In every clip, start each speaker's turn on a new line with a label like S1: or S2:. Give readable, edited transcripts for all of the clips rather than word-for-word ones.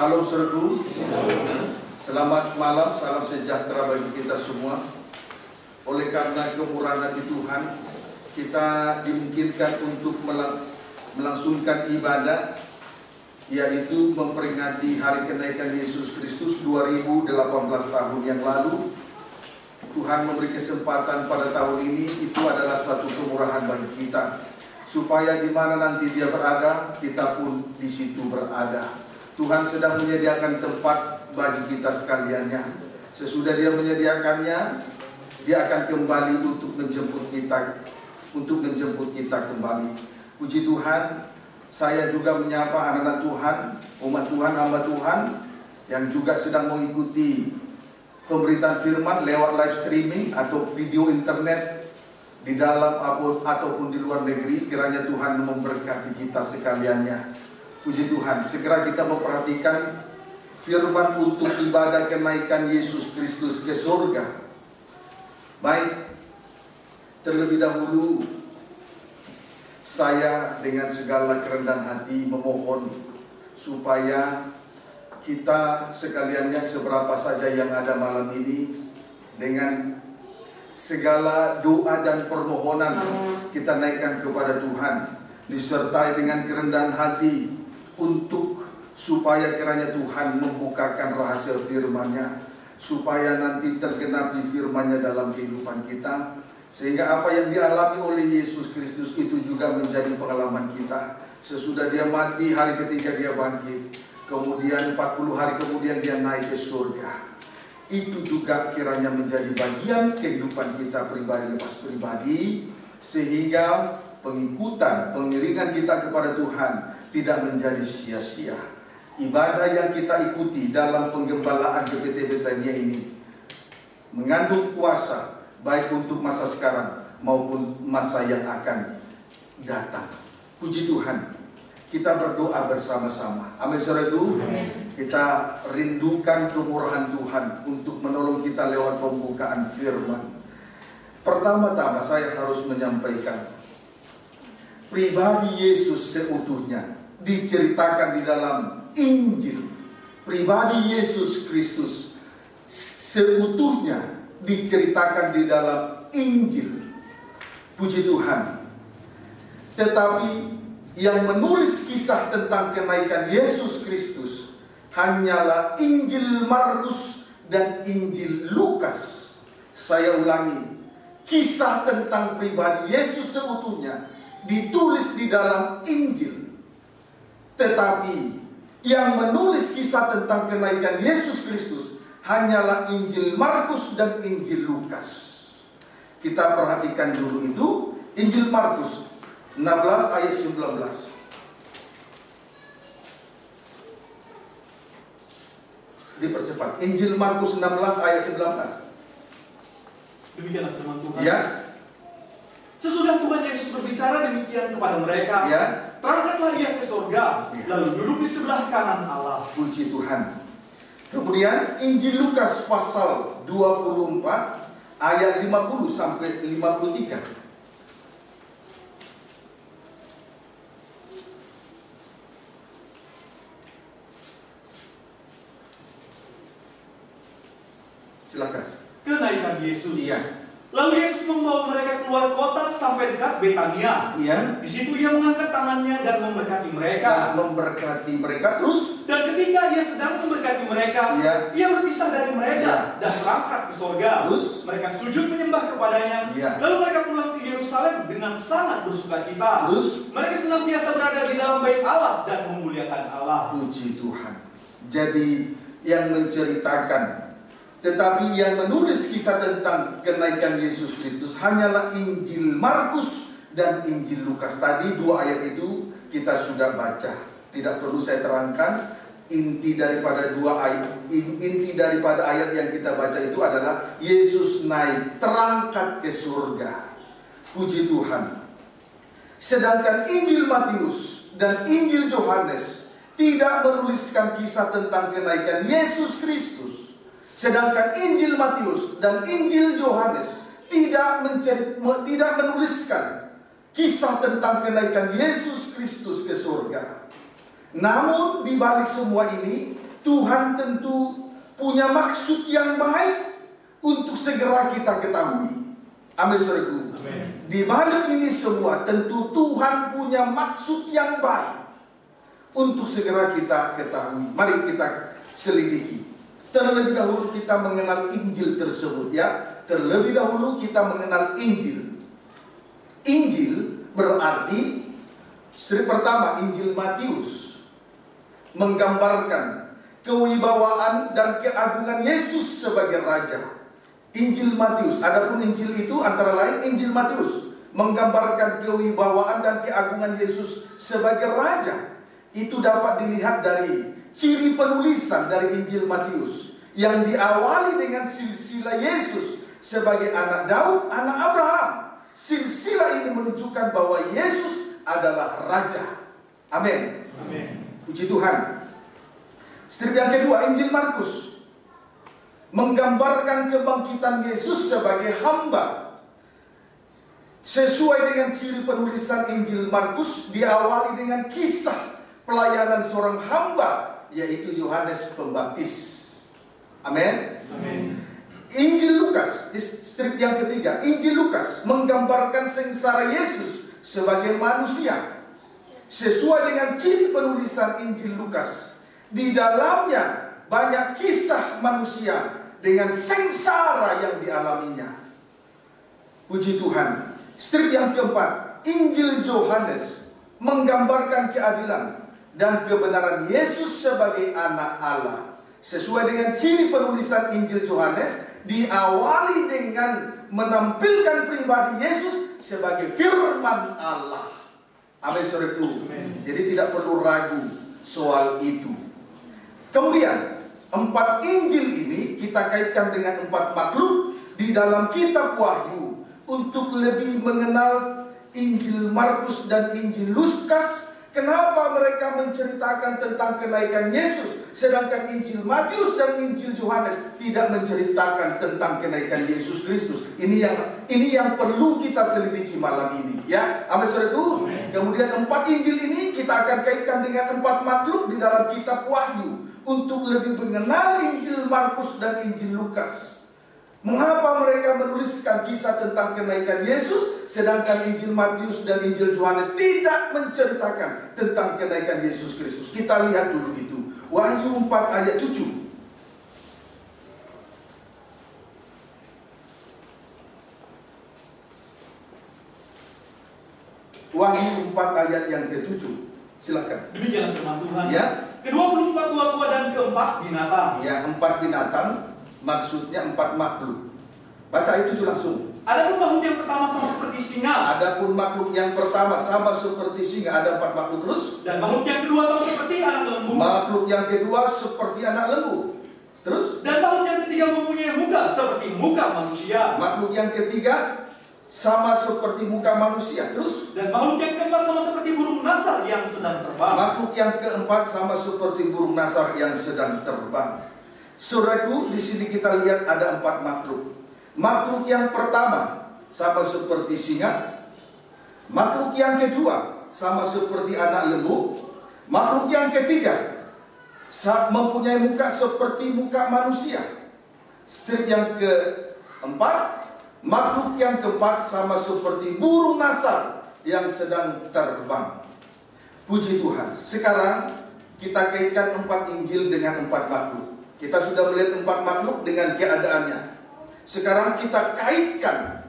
S1: Salam serdu. Selamat malam, salam sejahtera bagi kita semua. Oleh karena kemurahan hati Tuhan, kita dimungkinkan untuk melangsungkan ibadah, yaitu memperingati hari kenaikan Yesus Kristus 2018 tahun yang lalu. Tuhan memberi kesempatan pada tahun ini, itu adalah suatu kemurahan bagi kita, supaya di mana nanti Dia berada, kita pun di situ berada. Tuhan sedang menyediakan tempat bagi kita sekaliannya. Sesudah Dia menyediakannya, Dia akan kembali untuk menjemput kita kembali. Puji Tuhan, saya juga menyapa anak-anak Tuhan, umat Tuhan, hamba Tuhan yang juga sedang mengikuti pemberitaan firman lewat live streaming atau video internet di dalam ataupun di luar negeri. Kiranya Tuhan memberkati kita sekaliannya. Puji Tuhan, segera kita memperhatikan firman untuk ibadah kenaikan Yesus Kristus ke surga. Baik, terlebih dahulu saya dengan segala kerendahan hati memohon supaya kita sekaliannya seberapa saja yang ada malam ini, dengan segala doa dan permohonan kita naikkan kepada Tuhan, disertai dengan kerendahan hati untuk supaya kiranya Tuhan membukakan rahasia firman-Nya, supaya nanti tergenapi firman-Nya dalam kehidupan kita, sehingga apa yang dialami oleh Yesus Kristus itu juga menjadi pengalaman kita. Sesudah Dia mati, hari ketiga Dia bangkit, kemudian 40 hari kemudian Dia naik ke surga. Itu juga kiranya menjadi bagian kehidupan kita pribadi lepas pribadi, sehingga pengiringan kita kepada Tuhan tidak menjadi sia-sia. Ibadah yang kita ikuti dalam penggembalaan GPT Betania ini mengandung kuasa, baik untuk masa sekarang maupun masa yang akan datang. Puji Tuhan, kita berdoa bersama-sama. Amin, saudaraku. Kita rindukan kemurahan Tuhan untuk menolong kita lewat pembukaan firman. Pertama-tama saya harus menyampaikan, pribadi Yesus seutuhnya diceritakan di dalam Injil. Pribadi Yesus Kristus seutuhnya diceritakan di dalam Injil. Puji Tuhan. Tetapi yang menulis kisah tentang kenaikan Yesus Kristus hanyalah Injil Markus dan Injil Lukas. Saya ulangi, kisah tentang pribadi Yesus seutuhnya ditulis di dalam Injil. Tetapi yang menulis kisah tentang kenaikan Yesus Kristus hanyalah Injil Markus dan Injil Lukas. Kita perhatikan dulu itu Injil Markus 16 ayat 19. Dipercepat. Injil Markus 16 ayat 19.
S2: Demikianlah firman Tuhan.
S1: Ya.
S2: Sesudah Tuhan Yesus berbicara demikian kepada mereka,
S1: Ya.
S2: terangkatlah Ia ke surga, lalu duduk di sebelah kanan Allah.
S1: Puji Tuhan. Kemudian Injil Lukas pasal 24 ayat 50 sampai 53. Silakan.
S2: Kenaikan Yesus.
S1: Iya.
S2: Lalu Yesus membawa mereka keluar kota sampai dekat Betania.
S1: Iya.
S2: Di situ Ia mengangkat tangannya dan memberkati mereka.
S1: Terus.
S2: Dan ketika Ia sedang memberkati mereka,
S1: Iya.
S2: Ia berpisah dari mereka dan berangkat ke sorga.
S1: Terus.
S2: Mereka sujud menyembah kepadanya.
S1: Iya.
S2: Lalu mereka pulang ke Yerusalem dengan sangat bersukacita.
S1: Terus.
S2: Mereka senantiasa berada di dalam bait Allah dan memuliakan Allah.
S1: Puji Tuhan. Jadi yang menceritakan, tetapi yang menulis kisah tentang kenaikan Yesus Kristus hanyalah Injil Markus dan Injil Lukas. Tadi dua ayat itu kita sudah baca. Tidak perlu saya terangkan. Inti daripada ayat yang kita baca itu adalah Yesus naik, terangkat ke surga. Puji Tuhan. Sedangkan Injil Matius dan Injil Yohanes tidak menuliskan kisah tentang kenaikan Yesus Kristus. Sedangkan Injil Matius dan Injil Yohanes tidak menuliskan kisah tentang kenaikan Yesus Kristus ke surga. Namun di balik semua ini, Tuhan tentu punya maksud yang baik untuk segera kita ketahui. Amin, saudaraku. Di balik ini semua tentu Tuhan punya maksud yang baik untuk segera kita ketahui. Mari kita selidiki. Terlebih dahulu kita mengenal Injil tersebut, ya. Terlebih dahulu kita mengenal Injil. Injil berarti pertama, Injil Matius menggambarkan kewibawaan dan keagungan Yesus sebagai Raja. Injil Matius, adapun Injil itu antara lain Injil Matius menggambarkan kewibawaan dan keagungan Yesus sebagai Raja. Itu dapat dilihat dari ciri penulisan dari Injil Matius yang diawali dengan silsilah Yesus sebagai anak Daud, anak Abraham. Silsilah ini menunjukkan bahwa Yesus adalah Raja. Amin. Puji Tuhan. Strip yang kedua, Injil Markus menggambarkan kebangkitan Yesus sebagai hamba. Sesuai dengan ciri penulisan Injil Markus, diawali dengan kisah pelayanan seorang hamba, yaitu Yohanes Pembaptis. Amin. Injil Lukas, strip yang ketiga, Injil Lukas menggambarkan sengsara Yesus sebagai manusia. Sesuai dengan ciri penulisan Injil Lukas, di dalamnya banyak kisah manusia dengan sengsara yang dialaminya. Puji Tuhan. Strip yang keempat, Injil Yohanes menggambarkan keadilan dan kebenaran Yesus sebagai anak Allah. Sesuai dengan ciri penulisan Injil Yohanes, diawali dengan menampilkan pribadi Yesus sebagai firman Allah. Amin, saudaraku. Jadi tidak perlu ragu soal itu. Kemudian 4 Injil ini kita kaitkan dengan 4 makhluk di dalam kitab Wahyu untuk lebih mengenal Injil Markus dan Injil Lukas. Kenapa mereka menceritakan tentang kenaikan Yesus, sedangkan Injil Matius dan Injil Yohanes tidak menceritakan tentang kenaikan Yesus Kristus? Ini yang perlu kita selidiki malam ini, ya. Amin, saudaraku. Kemudian 4 Injil ini kita akan kaitkan dengan 4 makhluk di dalam kitab Wahyu untuk lebih mengenal Injil Markus dan Injil Lukas. Mengapa mereka menuliskan kisah tentang kenaikan Yesus, sedangkan Injil Matius dan Injil Yohanes tidak menceritakan tentang kenaikan Yesus Kristus? Kita lihat dulu itu. Wahyu 4 ayat 7. Wahyu 4 ayat yang ke-7. Silakan.
S2: Demikian firman Tuhan.
S1: Ya.
S2: Ke-24 tua-tua dan keempat binatang.
S1: Ya, 4 binatang. Maksudnya 4 makhluk. Baca itu langsung.
S2: Adapun makhluk yang pertama sama seperti singa.
S1: Adapun makhluk yang pertama sama seperti singa. Ada 4 makhluk terus.
S2: Dan makhluk yang kedua sama seperti anak lembu.
S1: Makhluk yang kedua seperti anak lembu. Terus.
S2: Dan makhluk yang ketiga mempunyai muka seperti muka manusia.
S1: Makhluk yang ketiga sama seperti muka manusia. Terus.
S2: Dan makhluk yang keempat sama seperti burung nasar yang sedang terbang.
S1: Makhluk yang keempat sama seperti burung nasar yang sedang terbang. Saudaraku, di sini kita lihat ada 4 makhluk. Makhluk yang pertama sama seperti singa. Makhluk yang kedua sama seperti anak lembu. Makhluk yang ketiga mempunyai muka seperti muka manusia. Strip yang keempat, makhluk yang keempat sama seperti burung nasar yang sedang terbang. Puji Tuhan. Sekarang kita kaitkan 4 Injil dengan 4 makhluk. Kita sudah melihat 4 makhluk dengan keadaannya. Sekarang kita kaitkan,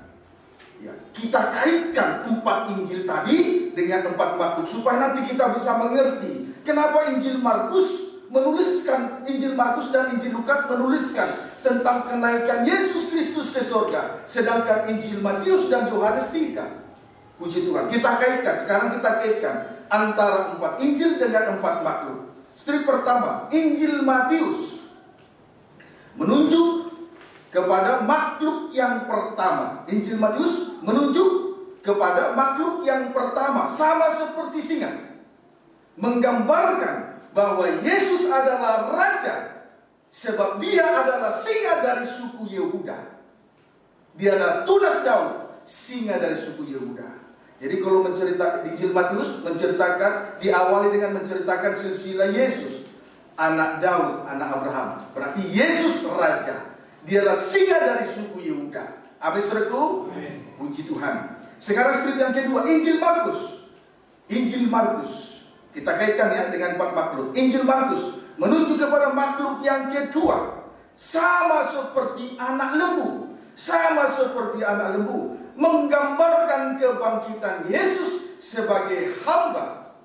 S1: ya, 4 Injil tadi dengan 4 makhluk supaya nanti kita bisa mengerti kenapa Injil Markus dan Injil Lukas menuliskan tentang kenaikan Yesus Kristus ke surga, sedangkan Injil Matius dan Yohanes tidak. Puji Tuhan. Sekarang kita kaitkan antara 4 Injil dengan 4 makhluk. Strip pertama, Injil Matius menunjuk kepada makhluk yang pertama. Injil Matius menunjuk kepada makhluk yang pertama, sama seperti singa, menggambarkan bahwa Yesus adalah Raja, sebab dia adalah singa dari suku Yehuda. Dia adalah tunas Daud, singa dari suku Yehuda. Jadi kalau menceritakan Injil Matius diawali dengan menceritakan silsilah Yesus, anak Daud, anak Abraham. Berarti Yesus Raja. Dialah singa dari suku Yehuda. Amin, saudaraku? Puji Tuhan. Sekarang strip yang kedua, Injil Markus. Injil Markus. Kita kaitkan ya dengan 4 makhluk. Injil Markus menuju kepada makhluk yang kedua. Sama seperti anak lembu. Sama seperti anak lembu. Menggambarkan kebangkitan Yesus sebagai hamba.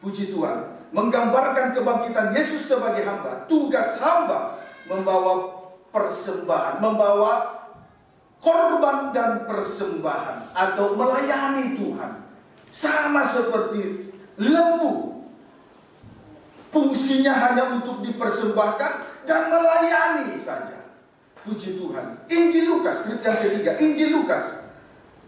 S1: Puji Tuhan. Menggambarkan kebangkitan Yesus sebagai hamba. Tugas hamba membawa persembahan, membawa korban dan persembahan, atau melayani Tuhan. Sama seperti lembu, fungsinya hanya untuk dipersembahkan dan melayani saja. Puji Tuhan. Injil Lukas, strip yang ketiga, Injil Lukas.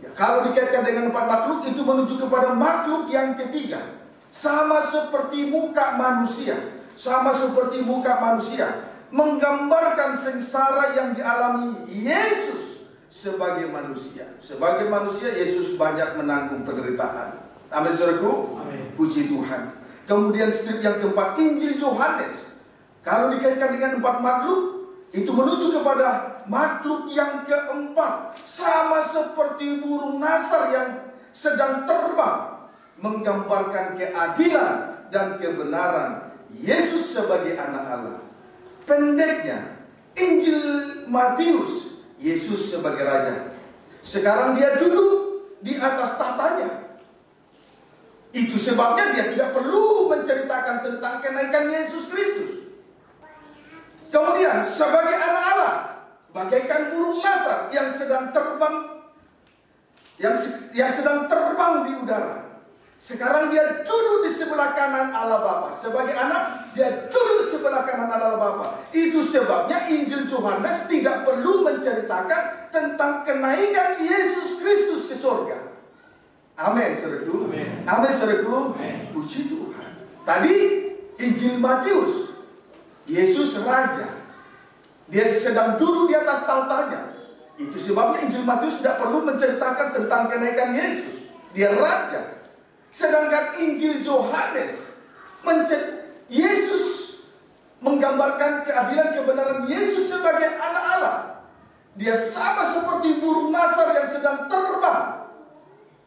S1: Ya, kalau dikaitkan dengan 4 makhluk, itu menuju kepada makhluk yang ketiga. Sama seperti muka manusia. Sama seperti muka manusia. Menggambarkan sengsara yang dialami Yesus sebagai manusia. Sebagai manusia, Yesus banyak menanggung penderitaan. Amin, saudaraku. Puji Tuhan. Kemudian strip yang keempat, Injil Yohanes. Kalau dikaitkan dengan 4 makhluk, itu menuju kepada makhluk yang keempat. Sama seperti burung nasar yang sedang terbang. Menggambarkan keadilan dan kebenaran Yesus sebagai anak Allah. Pendeknya, Injil Matius, Yesus sebagai raja. Sekarang dia duduk di atas tahtanya. Itu sebabnya dia tidak perlu menceritakan tentang kenaikan Yesus Kristus. Kemudian sebagai anak Allah, bagaikan burung nasar yang sedang terbang, yang sedang terbang di udara. Sekarang dia duduk di sebelah kanan Allah Bapa. Sebagai anak, dia duduk di sebelah kanan Allah Bapa. Itu sebabnya Injil Yohanes tidak perlu menceritakan tentang kenaikan Yesus Kristus ke surga. Amin, saudaraku. Amin, saudaraku. Puji Tuhan. Tadi Injil Matius, Yesus Raja. Dia sedang duduk di atas tahtanya. Itu sebabnya Injil Matius tidak perlu menceritakan tentang kenaikan Yesus. Dia Raja. Sedangkan Injil Yohanes, Yesus menggambarkan keadilan kebenaran Yesus sebagai anak Allah. Dia sama seperti burung nasar yang sedang terbang.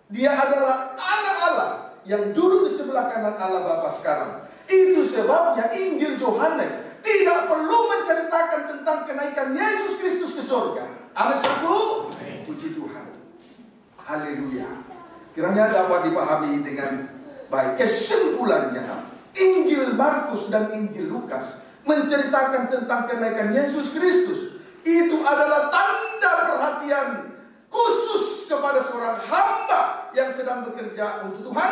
S1: Dia adalah anak Allah yang duduk di sebelah kanan Allah Bapa sekarang. Itu sebabnya Injil Yohanes tidak perlu menceritakan tentang kenaikan Yesus Kristus ke surga. Amin, saudaraku. Puji Tuhan. Haleluya. Kiranya dapat dipahami dengan baik. Kesimpulannya, Injil Markus dan Injil Lukas menceritakan tentang kenaikan Yesus Kristus. Itu adalah tanda perhatian khusus kepada seorang hamba yang sedang bekerja untuk Tuhan,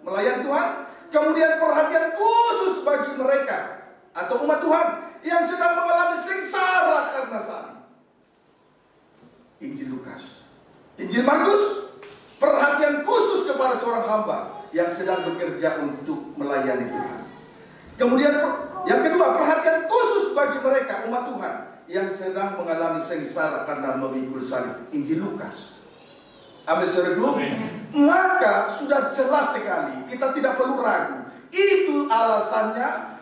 S1: melayani Tuhan. Kemudian perhatian khusus bagi mereka atau umat Tuhan yang sedang mengalami sengsara karena salib. Injil Lukas. Injil Markus, perhatian khusus kepada seorang hamba yang sedang bekerja untuk melayani Tuhan. Kemudian yang kedua, perhatian khusus bagi mereka umat Tuhan yang sedang mengalami sengsara karena memikul salib. Injil Lukas. Amin, saudaraku. Maka sudah jelas sekali, kita tidak perlu ragu. Itu alasannya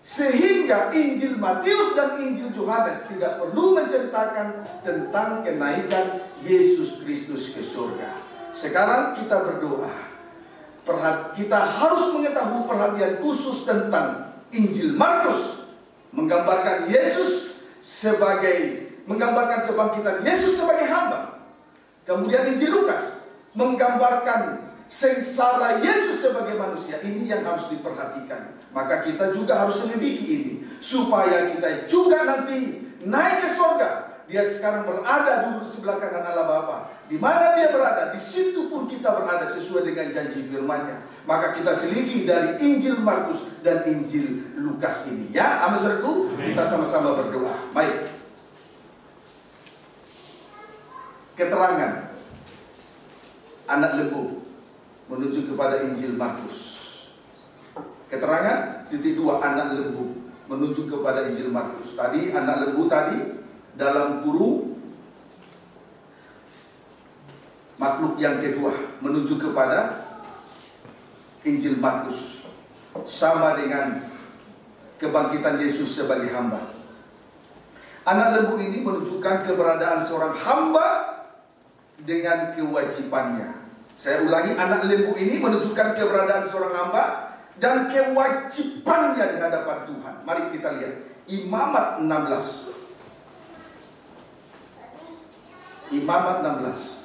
S1: sehingga Injil Matius dan Injil Yohanes tidak perlu menceritakan tentang kenaikan Yesus Kristus ke surga. Sekarang kita berdoa. Kita harus mengetahui perhatian khusus tentang Injil Markus menggambarkan menggambarkan kebangkitan Yesus sebagai hamba. Kemudian Injil Lukas menggambarkan sengsara Yesus sebagai manusia. Ini yang harus diperhatikan. Maka kita juga harus selidiki ini supaya kita juga nanti naik ke surga. Dia sekarang berada duduk di sebelah kanan Allah Bapa. Di mana dia berada, di situ pun kita berada sesuai dengan janji firman-Nya. Maka kita selidiki dari Injil Markus dan Injil Lukas ini. Ya, amin, saudaraku. Kita sama-sama berdoa. Baik. Keterangan anak lembu menuju kepada Injil Markus. Keterangan titik 2 anak lembu menuju kepada Injil Markus. Tadi anak lembu tadi dalam kurung makhluk yang kedua menuju kepada Injil Markus. Sama dengan kebangkitan Yesus sebagai hamba. Anak lembu ini menunjukkan keberadaan seorang hamba dengan kewajibannya. Saya ulangi, anak lembu ini menunjukkan keberadaan seorang hamba dan kewajibannya di hadapan Tuhan. Mari kita lihat Imamat 16. Imamat 16.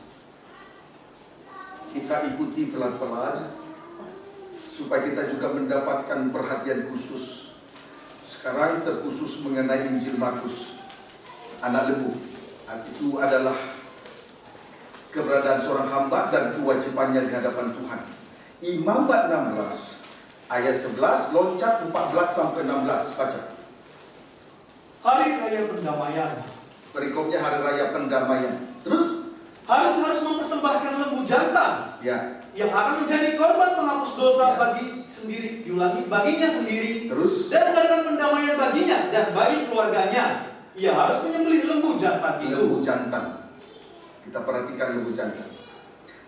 S1: Kita ikuti pelan-pelan supaya kita juga mendapatkan perhatian khusus. Sekarang terkhusus mengenai Injil Markus. Anak lembu itu adalah keberadaan seorang hamba dan kewajibannya di hadapan Tuhan. Imamat 16 ayat 11 loncat 14 sampai 16 baca.
S2: Hari Raya Pendamaian.
S1: Perikopnya hari raya pendamaian. Terus
S2: Harun harus mempersembahkan lembu jantan,
S1: ya,
S2: yang akan menjadi korban penghapus dosa
S1: Ya.
S2: bagi sendiri, diulangi, baginya sendiri,
S1: terus
S2: dan mengadakan pendamaian baginya dan bagi keluarganya. Ia harus menyembelih lembu jantan itu.
S1: lembu jantan. Kita perhatikan lembu jantan.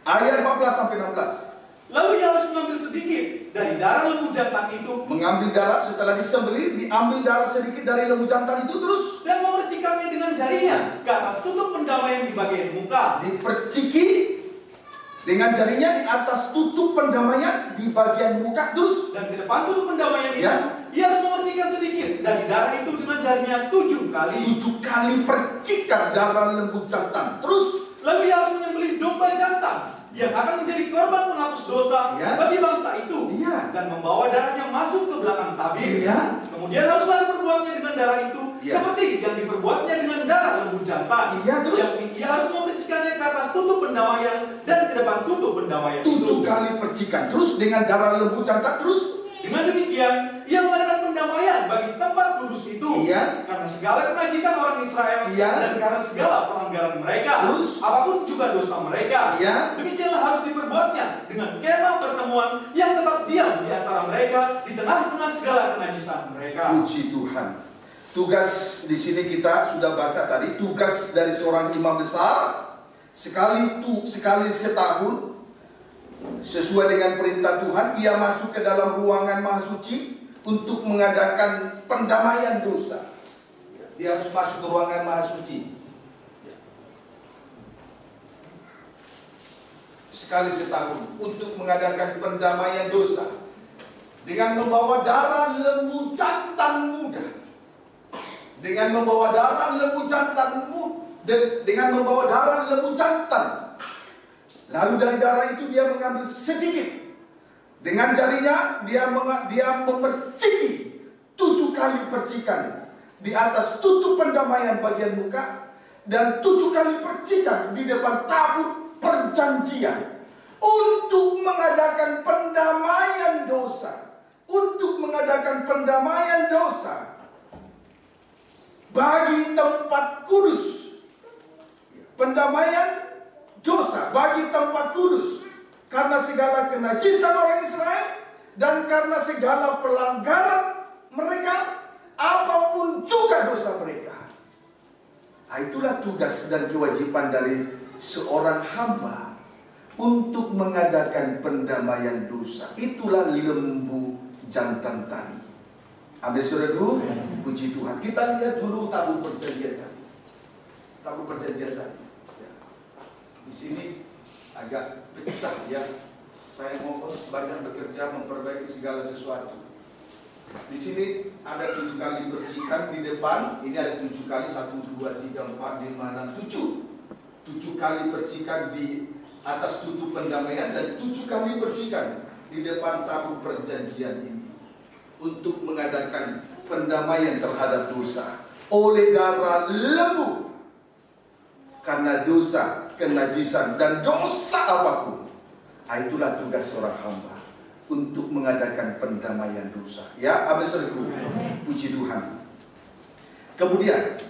S1: Ayat 14 sampai 16.
S2: Lalu ia harus mengambil sedikit dari darah lembu jantan itu,
S1: Mengambil darah setelah disembelih, diambil darah sedikit dari lembu jantan itu terus
S2: dan memercikkannya dengan jarinya ke atas tutup pendamaian di bagian muka.
S1: diperciki dengan jarinya di atas tutup pendamaian di bagian muka terus.
S2: Dan di depan tutup pendamaian itu,
S1: Ya.
S2: ia harus memercikkan sedikit dari darah itu dengan jarinya 7 kali.
S1: 7 kali percikan darah lembu jantan. Terus
S2: Lalu ia harus menyembelih domba jantan yang akan menjadi korban penghapus dosa
S1: Ya.
S2: bagi bangsa itu,
S1: Iya.
S2: dan membawa darahnya masuk ke belakang tabir.
S1: Iya.
S2: Kemudian haruslah diperbuatnya dengan darah itu
S1: Iya.
S2: seperti yang diperbuatnya dengan darah lembu jantan.
S1: Iya, terus?
S2: Yang ia harus membersihkannya ke atas tutup pendamaian dan ke depan tutup pendamaian
S1: 7
S2: itu.
S1: kali percikan. Terus dengan darah lembu jantan terus.
S2: Dengan demikian, ia mengadakan pendamaian bagi tempat kudus itu.
S1: Iya.
S2: Karena segala kenajisan orang Israel
S1: Iya.
S2: dan karena segala pelanggaran mereka.
S1: Terus?
S2: Apapun juga dosa mereka.
S1: Iya.
S2: Demikianlah harus diperbuatnya dengan kemah pertemuan yang tetap diam di antara mereka di tengah-tengah segala kenajisan mereka.
S1: Puji Tuhan. Tugas di sini kita sudah baca tadi, tugas dari seorang imam besar sekali setahun sesuai dengan perintah Tuhan, ia masuk ke dalam ruangan maha suci untuk mengadakan pendamaian dosa. Dia harus masuk ke ruangan maha suci sekali setahun untuk mengadakan pendamaian dosa dengan membawa darah lembu jantan muda. Dengan membawa darah lembu jantan dengan membawa darah lembu jantan. Lalu dari darah itu dia mengambil sedikit. Dengan jarinya dia memerciki 7 kali percikan di atas tutup pendamaian bagian muka dan 7 kali percikan di depan tabut perjanjian untuk mengadakan pendamaian dosa. Untuk mengadakan pendamaian dosa bagi tempat kudus. Pendamaian dosa bagi tempat kudus karena segala kenajisan orang Israel dan karena segala pelanggaran mereka, apapun juga dosa mereka. Nah, itulah tugas dan kewajiban dari seorang hamba untuk mengadakan pendamaian dosa. Itulah lembu jantan tadi. Amin, saudaraku. Puji Tuhan. Kita lihat dulu tabut perjanjian tadi. Tabut perjanjian tadi. Di sini agak pecah ya. Saya mau banyak bekerja memperbaiki segala sesuatu. Di sini ada 7 kali percikan di depan. Ini ada 7 kali, 1, 2, 3, 4, 5, 6, 7. 7 kali percikan di atas tutup pendamaian dan 7 kali percikan di depan tabut perjanjian ini untuk mengadakan pendamaian terhadap dosa oleh darah lembu. Karena dosa, kenajisan, dan dosa apapun. Nah, itulah tugas seorang hamba untuk mengadakan pendamaian dosa. Ya, amin, saudaraku. Puji Tuhan. Kemudian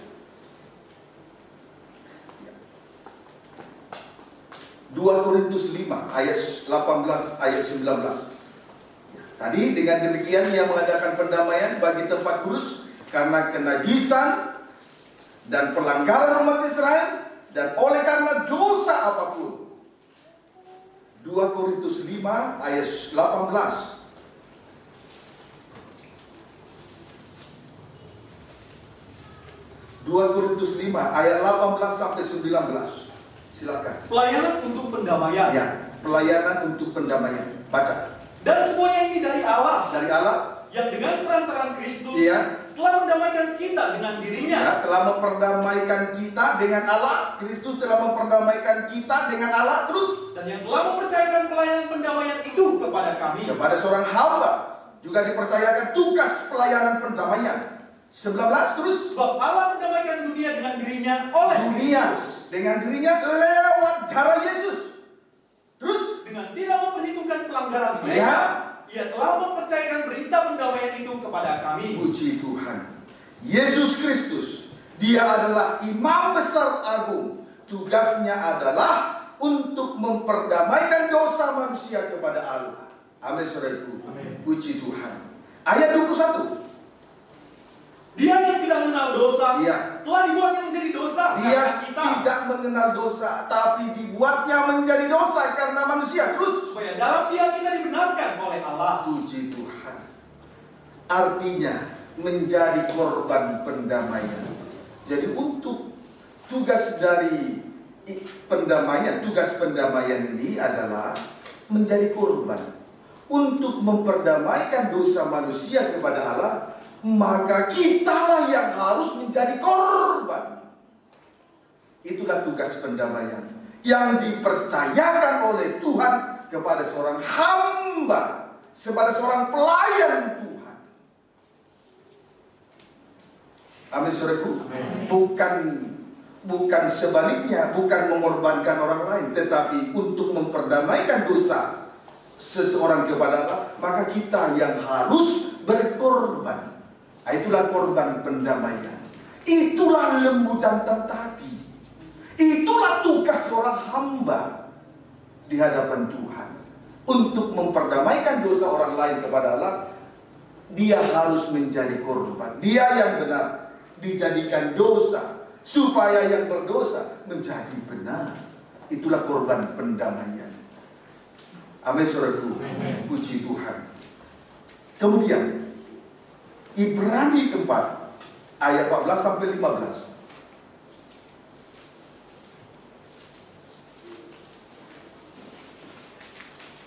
S1: 2 Korintus 5 ayat 18 ayat 19. Tadi dengan demikian ia mengadakan pendamaian bagi tempat kudus karena kenajisan dan pelanggaran umat Israel dan oleh karena dosa apapun. 2 Korintus 5 ayat 18. 2 Korintus 5 ayat 18 sampai 19. Silakan.
S2: Pelayanan untuk pendamaian.
S1: Ya, pelayanan untuk pendamaian. Baca.
S2: Dan semuanya ini dari Allah.
S1: Dari Allah
S2: Yang dengan perantaraan Kristus telah mendamaikan kita dengan dirinya.
S1: Ya, telah memperdamaikan kita dengan Allah. Kristus telah memperdamaikan kita dengan Allah. Terus,
S2: Dan yang telah mempercayakan pelayanan pendamaian itu kepada kami.
S1: kepada seorang hamba juga dipercayakan tugas pelayanan pendamaian. 19 terus.
S2: Sebab Allah mendamaikan dunia dengan dirinya oleh
S1: Dunia
S2: Kristus.
S1: dengan dirinya lewat darah Yesus. Terus,
S2: Dengan tidak memperhitungkan pelanggaran mereka.
S1: Ya.
S2: Ia telah mempercayakan berita pendamaian itu kepada kami.
S1: puji Tuhan. Yesus Kristus, dia adalah imam besar agung. Tugasnya adalah untuk memperdamaikan dosa manusia kepada Allah. Amin, saudaraku.
S2: Amin.
S1: Puji Tuhan. Ayat 21.
S2: Dia yang tidak mengenal dosa
S1: Iya.
S2: telah dibuatnya menjadi dosa
S1: Dia
S2: karena kita,
S1: tidak mengenal dosa, tapi dibuatnya menjadi dosa karena manusia. Terus,
S2: supaya dalam Dia kita dibenarkan oleh Allah.
S1: puji Tuhan. Artinya menjadi korban pendamaian. Jadi untuk tugas dari tugas pendamaian ini adalah menjadi korban untuk memperdamaikan dosa manusia kepada Allah. Maka kitalah yang harus menjadi korban. Itulah tugas pendamaian yang dipercayakan oleh Tuhan kepada seorang hamba, kepada seorang pelayan Tuhan. Amin, saudaraku. Bukan sebaliknya, bukan mengorbankan orang lain, tetapi untuk memperdamaikan dosa seseorang kepada Allah, maka kita yang harus berkorban. Itulah korban pendamaian. Itulah lembu jantan tadi. Itulah tugas seorang hamba di hadapan Tuhan. Untuk memperdamaikan dosa orang lain kepada Allah, dia harus menjadi korban. Dia yang benar dijadikan dosa, supaya yang berdosa menjadi benar. Itulah korban pendamaian. Amin, saudaraku. Puji Tuhan. Kemudian Ibrani 4 ayat 14 sampai 15.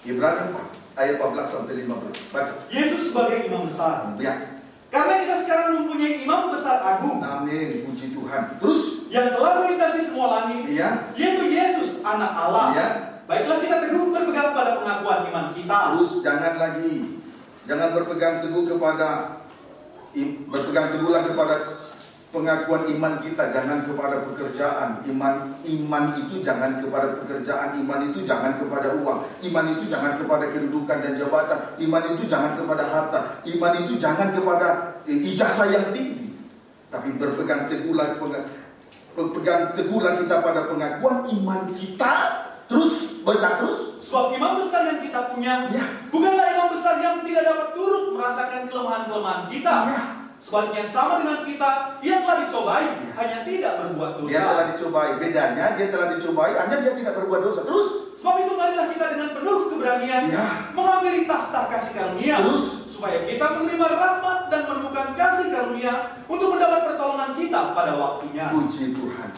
S1: Ibrani 4 ayat 14 sampai 15. Baca.
S2: Yesus sebagai imam besar.
S1: Ya.
S2: Karena kita sekarang mempunyai imam besar agung.
S1: Amin, puji Tuhan. Terus,
S2: Yang telah melintasi semua langit.
S1: ya,
S2: Yaitu Yesus, anak Allah.
S1: ya.
S2: Baiklah kita teguh berpegang pada pengakuan iman kita.
S1: Terus jangan berpegang teguh teguhlah kepada pengakuan iman kita, jangan kepada pekerjaan. Iman itu jangan kepada pekerjaan, iman itu jangan kepada uang, iman itu jangan kepada kedudukan dan jabatan, iman itu jangan kepada harta, iman itu jangan kepada ijazah yang tinggi. Tapi berpegang teguhlah kita pada pengakuan iman kita. Terus baca terus.
S2: Sebab imam besar yang kita punya,
S1: Ya.
S2: bukanlah imam besar yang tidak dapat turut merasakan kelemahan-kelemahan kita.
S1: Ya.
S2: Sebaliknya sama dengan kita, ia telah dicobai, hanya tidak berbuat dosa.
S1: Dia telah dicobai. Bedanya dia telah dicobai, hanya dia tidak berbuat dosa. Terus,
S2: Sebab itu marilah kita dengan penuh keberanian
S1: Ya.
S2: menghampiri tahta kasih karunia.
S1: Terus.
S2: Supaya kita menerima rahmat dan menemukan kasih karunia untuk mendapat pertolongan kita pada waktunya.
S1: puji Tuhan.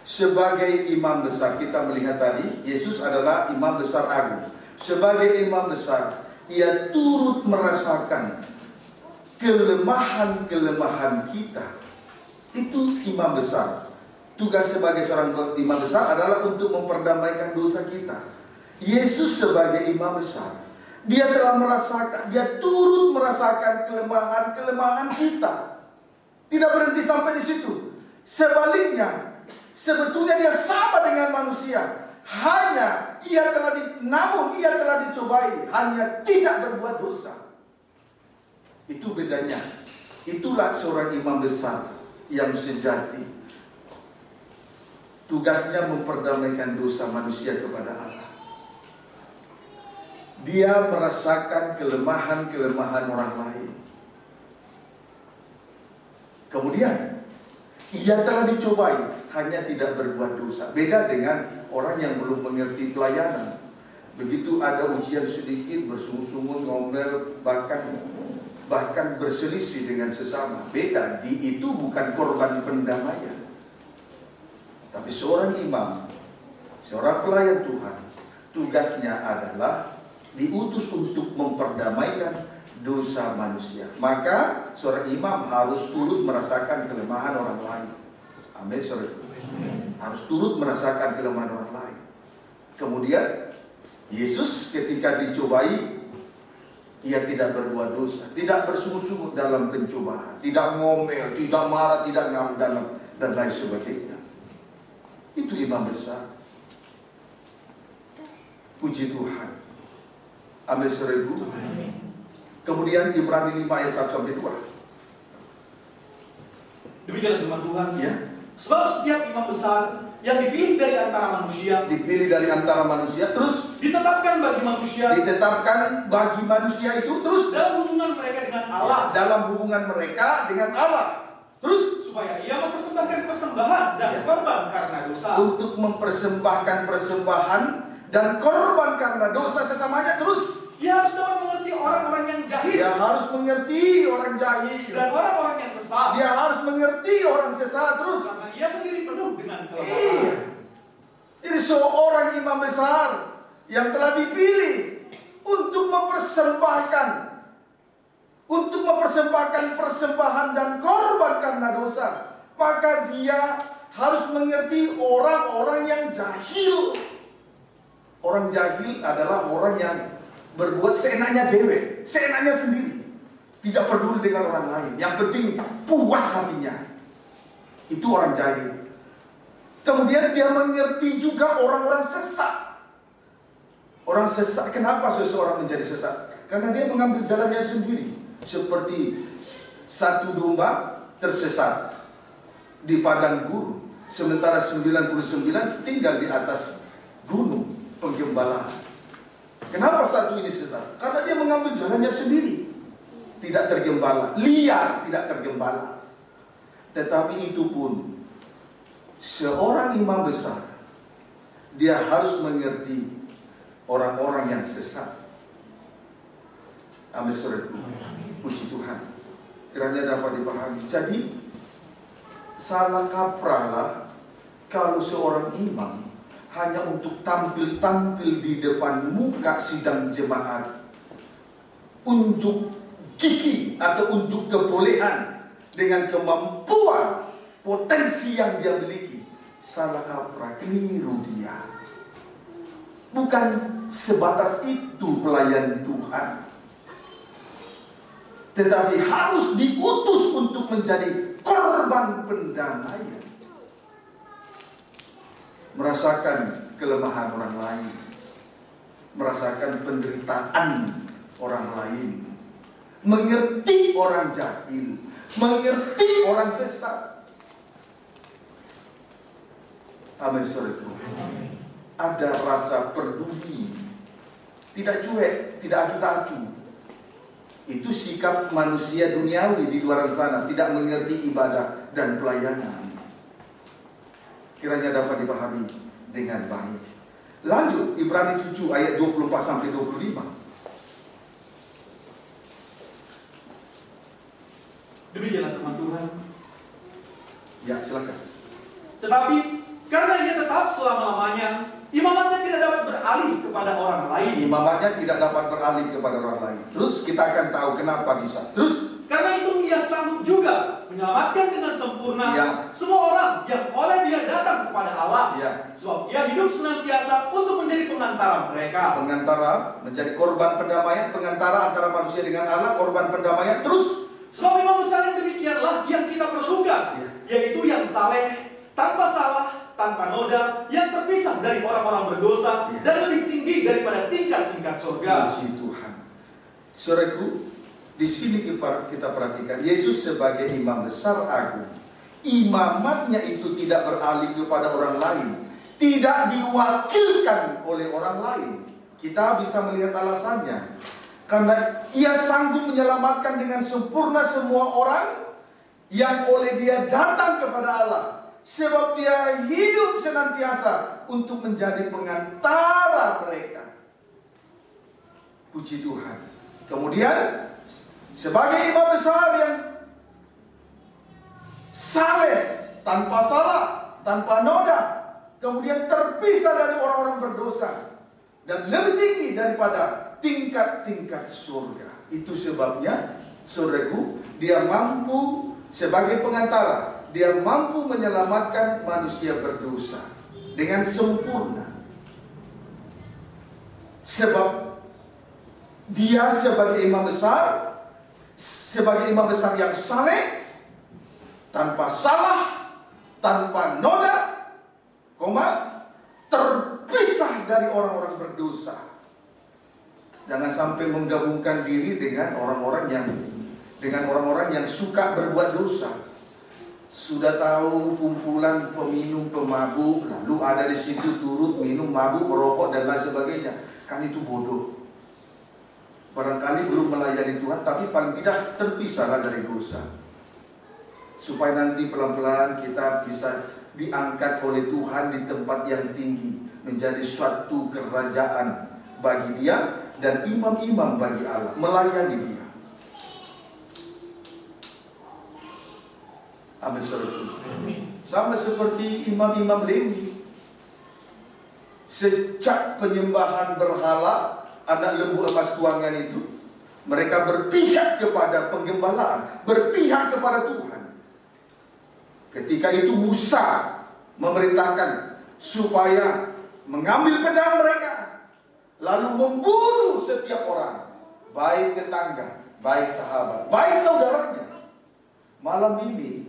S1: Sebagai imam besar, kita melihat tadi Yesus adalah imam besar agung. Sebagai imam besar, ia turut merasakan kelemahan-kelemahan kita. Itu imam besar. Tugas sebagai seorang imam besar adalah untuk memperdamaikan dosa kita. Yesus sebagai imam besar, dia turut merasakan kelemahan-kelemahan kita. Tidak berhenti sampai di situ. Sebaliknya, sebetulnya dia sama dengan manusia. Namun ia telah dicobai, hanya tidak berbuat dosa. Itu bedanya. Itulah seorang imam besar yang sejati. Tugasnya memperdamaikan dosa manusia kepada Allah. Dia merasakan kelemahan-kelemahan orang lain. Kemudian, ia telah dicobai, hanya tidak berbuat dosa. Beda dengan orang yang belum mengerti pelayanan. Begitu ada ujian sedikit, bersungut-sungut, ngomel, bahkan berselisih dengan sesama. Beda, itu bukan korban pendamaian. seorang imam, seorang pelayan Tuhan, tugasnya adalah diutus untuk memperdamaikan dosa manusia. Maka seorang imam harus turut merasakan kelemahan orang lain. Amin, saudara. Harus turut merasakan kelemahan orang lain. Kemudian Yesus ketika dicobai, ia tidak berbuat dosa, tidak bersungguh-sungguh dalam pencobaan, tidak ngomel, tidak marah, tidak ngamuk dan lain sebagainya. Itu imam besar. Puji Tuhan. Amin, saudara. Kemudian Ibrani 5 ayat 1 sampai 2.
S2: Demikian firman Tuhan.
S1: Ya.
S2: Sebab setiap imam besar yang dipilih dari antara manusia,
S1: terus
S2: ditetapkan bagi manusia itu, terus dalam hubungan mereka dengan Allah, terus supaya ia mempersembahkan persembahan dan korban karena dosa.
S1: Untuk mempersembahkan persembahan dan korban karena dosa sesamanya. Terus
S2: ia harus dapat mengerti orang-orang yang jahil.
S1: Dia harus mengerti orang jahil
S2: dan orang-orang yang sesat.
S1: Dia harus mengerti orang sesat. Terus
S2: karena ia sendiri penuh dengan kelemahan.
S1: Jadi seorang imam besar yang telah dipilih untuk mempersembahkan persembahan dan korban karena dosa, maka dia harus mengerti orang-orang yang jahil. Orang jahil adalah orang yang berbuat seenaknya dewe, seenaknya sendiri, tidak peduli dengan orang lain. Yang penting puas hatinya. Itu orang jahil. Kemudian dia mengerti juga orang-orang sesat. Orang sesat, kenapa seseorang menjadi sesat? Karena dia mengambil jalannya sendiri. Seperti satu domba tersesat di padang gurun, sementara 99 tinggal di atas gunung penggembalaan. Kenapa satu ini sesat? Karena dia mengambil jalannya sendiri, tidak tergembala, liar, tidak tergembala. Tetapi itu pun seorang imam besar, dia harus mengerti orang-orang yang sesat. Amin, saudaraku. Puji Tuhan. Kiranya dapat dipahami. Jadi salah kaprahlah kalau seorang imam hanya untuk tampil-tampil di depan muka sidang jemaat, unjuk gigi atau unjuk kebolehan dengan kemampuan potensi yang dia miliki. Salah kaprah, keliru dia. Bukan sebatas itu pelayan Tuhan, tetapi harus diutus untuk menjadi korban pendamaian, merasakan kelemahan orang lain, merasakan penderitaan orang lain, mengerti orang jahil, mengerti orang sesat. Amin, saudaraku. Ada rasa peduli, tidak cuek, tidak acuh tak acuh. Itu sikap manusia duniawi di luar sana, tidak mengerti ibadah dan pelayanan. Kiranya dapat dipahami dengan baik. Lanjut, Ibrani 7 ayat 24 sampai 25.
S2: Demikianlah firman Tuhan.
S1: Ya, silakan.
S2: Tetapi karena ia tetap selama-lamanya, imamatnya tidak dapat beralih kepada orang lain.
S1: Imamatnya tidak dapat beralih kepada orang lain. Terus kita akan tahu kenapa bisa. Terus
S2: karena itu ia sanggup juga menyelamatkan dengan sempurna semua orang yang oleh dia datang kepada Allah. Sebab ia hidup senantiasa untuk menjadi pengantara mereka.
S1: Pengantara, menjadi korban pendamaian, pengantara antara manusia dengan Allah, korban pendamaian. Terus
S2: sebab imam besar yang demikianlah yang kita perlukan, yaitu yang saleh, tanpa salah, tanpa noda, yang terpisah dari orang-orang berdosa, dan lebih tinggi daripada tingkat-tingkat surga.
S1: Puji Tuhan. Saudaraku, di sini kita perhatikan Yesus sebagai imam besar agung. Imamatnya itu tidak beralih kepada orang lain, tidak diwakilkan oleh orang lain. Kita bisa melihat alasannya. Karena ia sanggup menyelamatkan dengan sempurna semua orang yang oleh dia datang kepada Allah. Sebab dia hidup senantiasa untuk menjadi pengantara mereka. Puji Tuhan. Kemudian sebagai imam besar yang saleh, tanpa salah, tanpa noda, kemudian terpisah dari orang-orang berdosa, dan lebih tinggi daripada tingkat-tingkat surga. Itu sebabnya, saudaraku, dia mampu sebagai pengantara, dia mampu menyelamatkan manusia berdosa dengan sempurna. Sebab dia sebagai imam besar yang saleh, tanpa salah, tanpa noda, terpisah dari orang-orang berdosa. Jangan sampai menggabungkan diri dengan orang-orang yang suka berbuat dosa. Sudah tahu kumpulan peminum, pemabuk, lalu ada di situ turut minum, mabuk, merokok dan lain sebagainya. Kan itu bodoh. Barangkali belum melayani Tuhan, tapi paling tidak terpisahlah dari dosa. Supaya nanti pelan-pelan kita bisa diangkat oleh Tuhan di tempat yang tinggi, menjadi suatu kerajaan bagi Dia dan imam-imam bagi Allah, melayani Dia. Amin. Sama seperti imam-imam Lewi. Sejak penyembahan berhala anak lembu emas tuangan itu, mereka berpihak kepada penggembalaan, berpihak kepada Tuhan. Ketika itu Musa memerintahkan supaya mengambil pedang mereka, lalu membunuh setiap orang, baik tetangga, baik sahabat, baik saudaranya. Malam ini,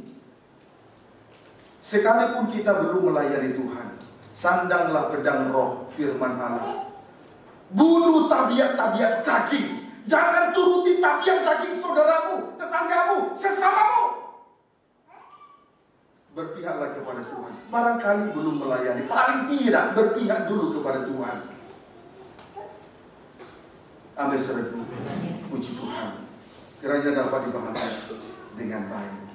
S1: sekalipun kita belum melayani Tuhan, sandanglah pedang roh firman Allah. Bunuh tabiat-tabiat daging. Jangan turuti tabiat daging saudaramu, tetanggamu, sesamamu. Berpihaklah kepada Tuhan. Barangkali belum melayani, paling tidak berpihak dulu kepada Tuhan. Amin, saudaraku. Puji Tuhan. Kiranya dapat dipahami dengan baik.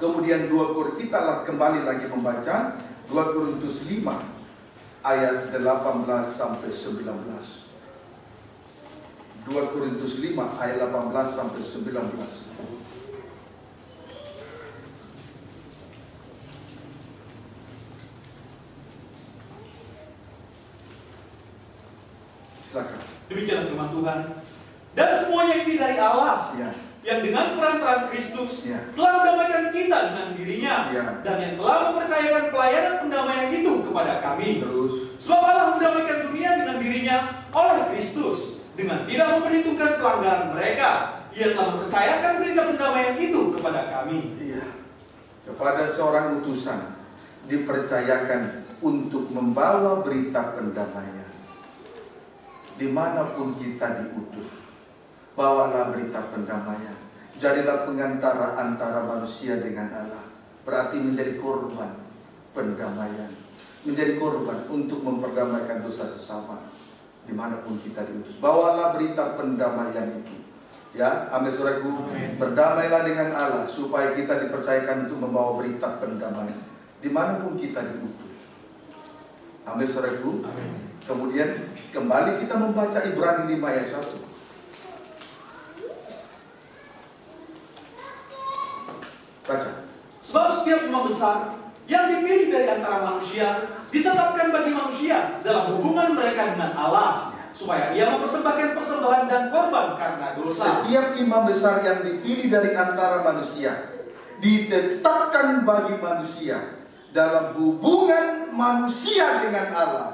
S1: Kemudian kita kembali lagi membaca 2 Korintus 5 ayat 18 sampai 19. 2 Korintus 5 ayat 18 sampai 19. Silakan.
S2: Demikian firman Tuhan. Dan semuanya ini dari Allah,
S1: Ya.
S2: yang dengan perantaraan Kristus
S1: Ya.
S2: telah mendamaikan kita dengan dirinya,
S1: Ya.
S2: dan yang telah mempercayakan pelayanan pendamaian itu kepada kami.
S1: Terus.
S2: Sebab Allah mendamaikan dunia dengan dirinya oleh Kristus, dengan tidak memperhitungkan pelanggaran mereka. Ia telah mempercayakan berita pendamaian itu kepada kami.
S1: Iya. Kepada seorang utusan dipercayakan untuk membawa berita pendamaian. Dimanapun kita diutus, bawalah berita pendamaian. Jadilah pengantara antara manusia dengan Allah. Berarti menjadi korban pendamaian, menjadi korban untuk memperdamaikan dosa sesama. Dimanapun kita diutus, bawalah berita pendamaian itu. Ya, amin saudaraku. Berdamailah dengan Allah supaya kita dipercayakan untuk membawa berita pendamaian dimanapun kita diutus. Amin saudaraku. Kemudian kembali kita membaca Ibrani 5 ayat 1. Baca.
S2: Sebab setiap imam besar yang dipilih dari antara manusia ditetapkan bagi manusia dalam hubungan mereka dengan Allah, supaya ia mempersembahkan persembahan dan korban karena dosa.
S1: Setiap imam besar yang dipilih dari antara manusia ditetapkan bagi manusia dalam hubungan manusia dengan Allah,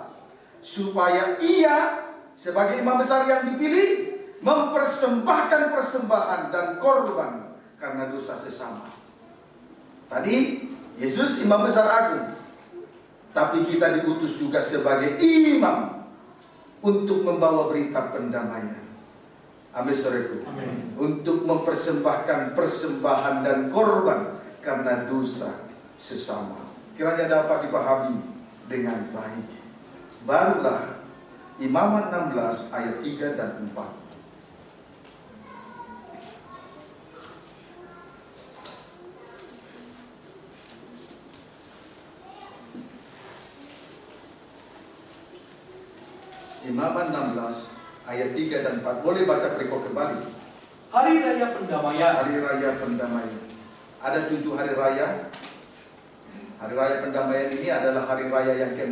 S1: supaya ia sebagai imam besar yang dipilih mempersembahkan persembahan dan korban karena dosa sesama. Tadi Yesus imam besar agung, tapi kita diutus juga sebagai imam untuk membawa berita pendamaian. Amin saudaraku. Untuk mempersembahkan persembahan dan korban karena dosa sesama. Kiranya dapat dipahami dengan baik. Barulah Imamat 16 ayat 3 dan 4. Imamat 16 ayat 3 dan 4. Boleh baca perikop kembali.
S2: Hari Raya Pendamaian.
S1: Hari Raya Pendamaian. Ada 7 hari raya. Hari raya pendamaian ini adalah hari raya yang ke-6.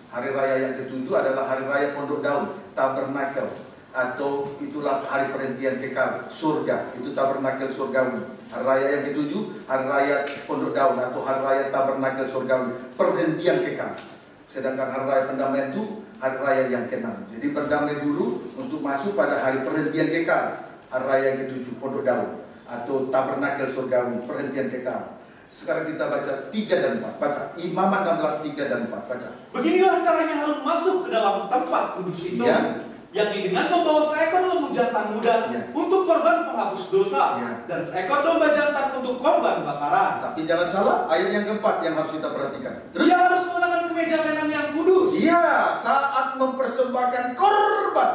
S1: Hari raya yang ke-7 adalah hari raya Pondok Daun, Tabernakel, atau itulah hari perhentian kekal, surga. Itu tabernakel surgawi. Hari raya yang ke-7, hari raya Pondok Daun atau hari raya tabernakel surgawi, perhentian kekal. Sedangkan hari raya pendamaian itu hari raya yang ke-6. Jadi berdamai dulu untuk masuk pada hari perhentian kekal, hari raya yang ke-7, Pondok Daun atau tabernakel surgawi, perhentian kekal. Sekarang kita baca 3 dan 4. Baca Imamat 16, 3 dan 4. Baca.
S2: Beginilah caranya Harun masuk ke dalam tempat kudus itu, yakni dengan membawa seekor lembu jantan muda untuk korban penghapus dosa, dan seekor domba jantan untuk korban bakaran.
S1: Tapi jangan salah, ayat yang keempat yang harus kita perhatikan. Terus
S2: dia harus mengenakan kemeja lenan yang kudus.
S1: Iya, saat mempersembahkan korban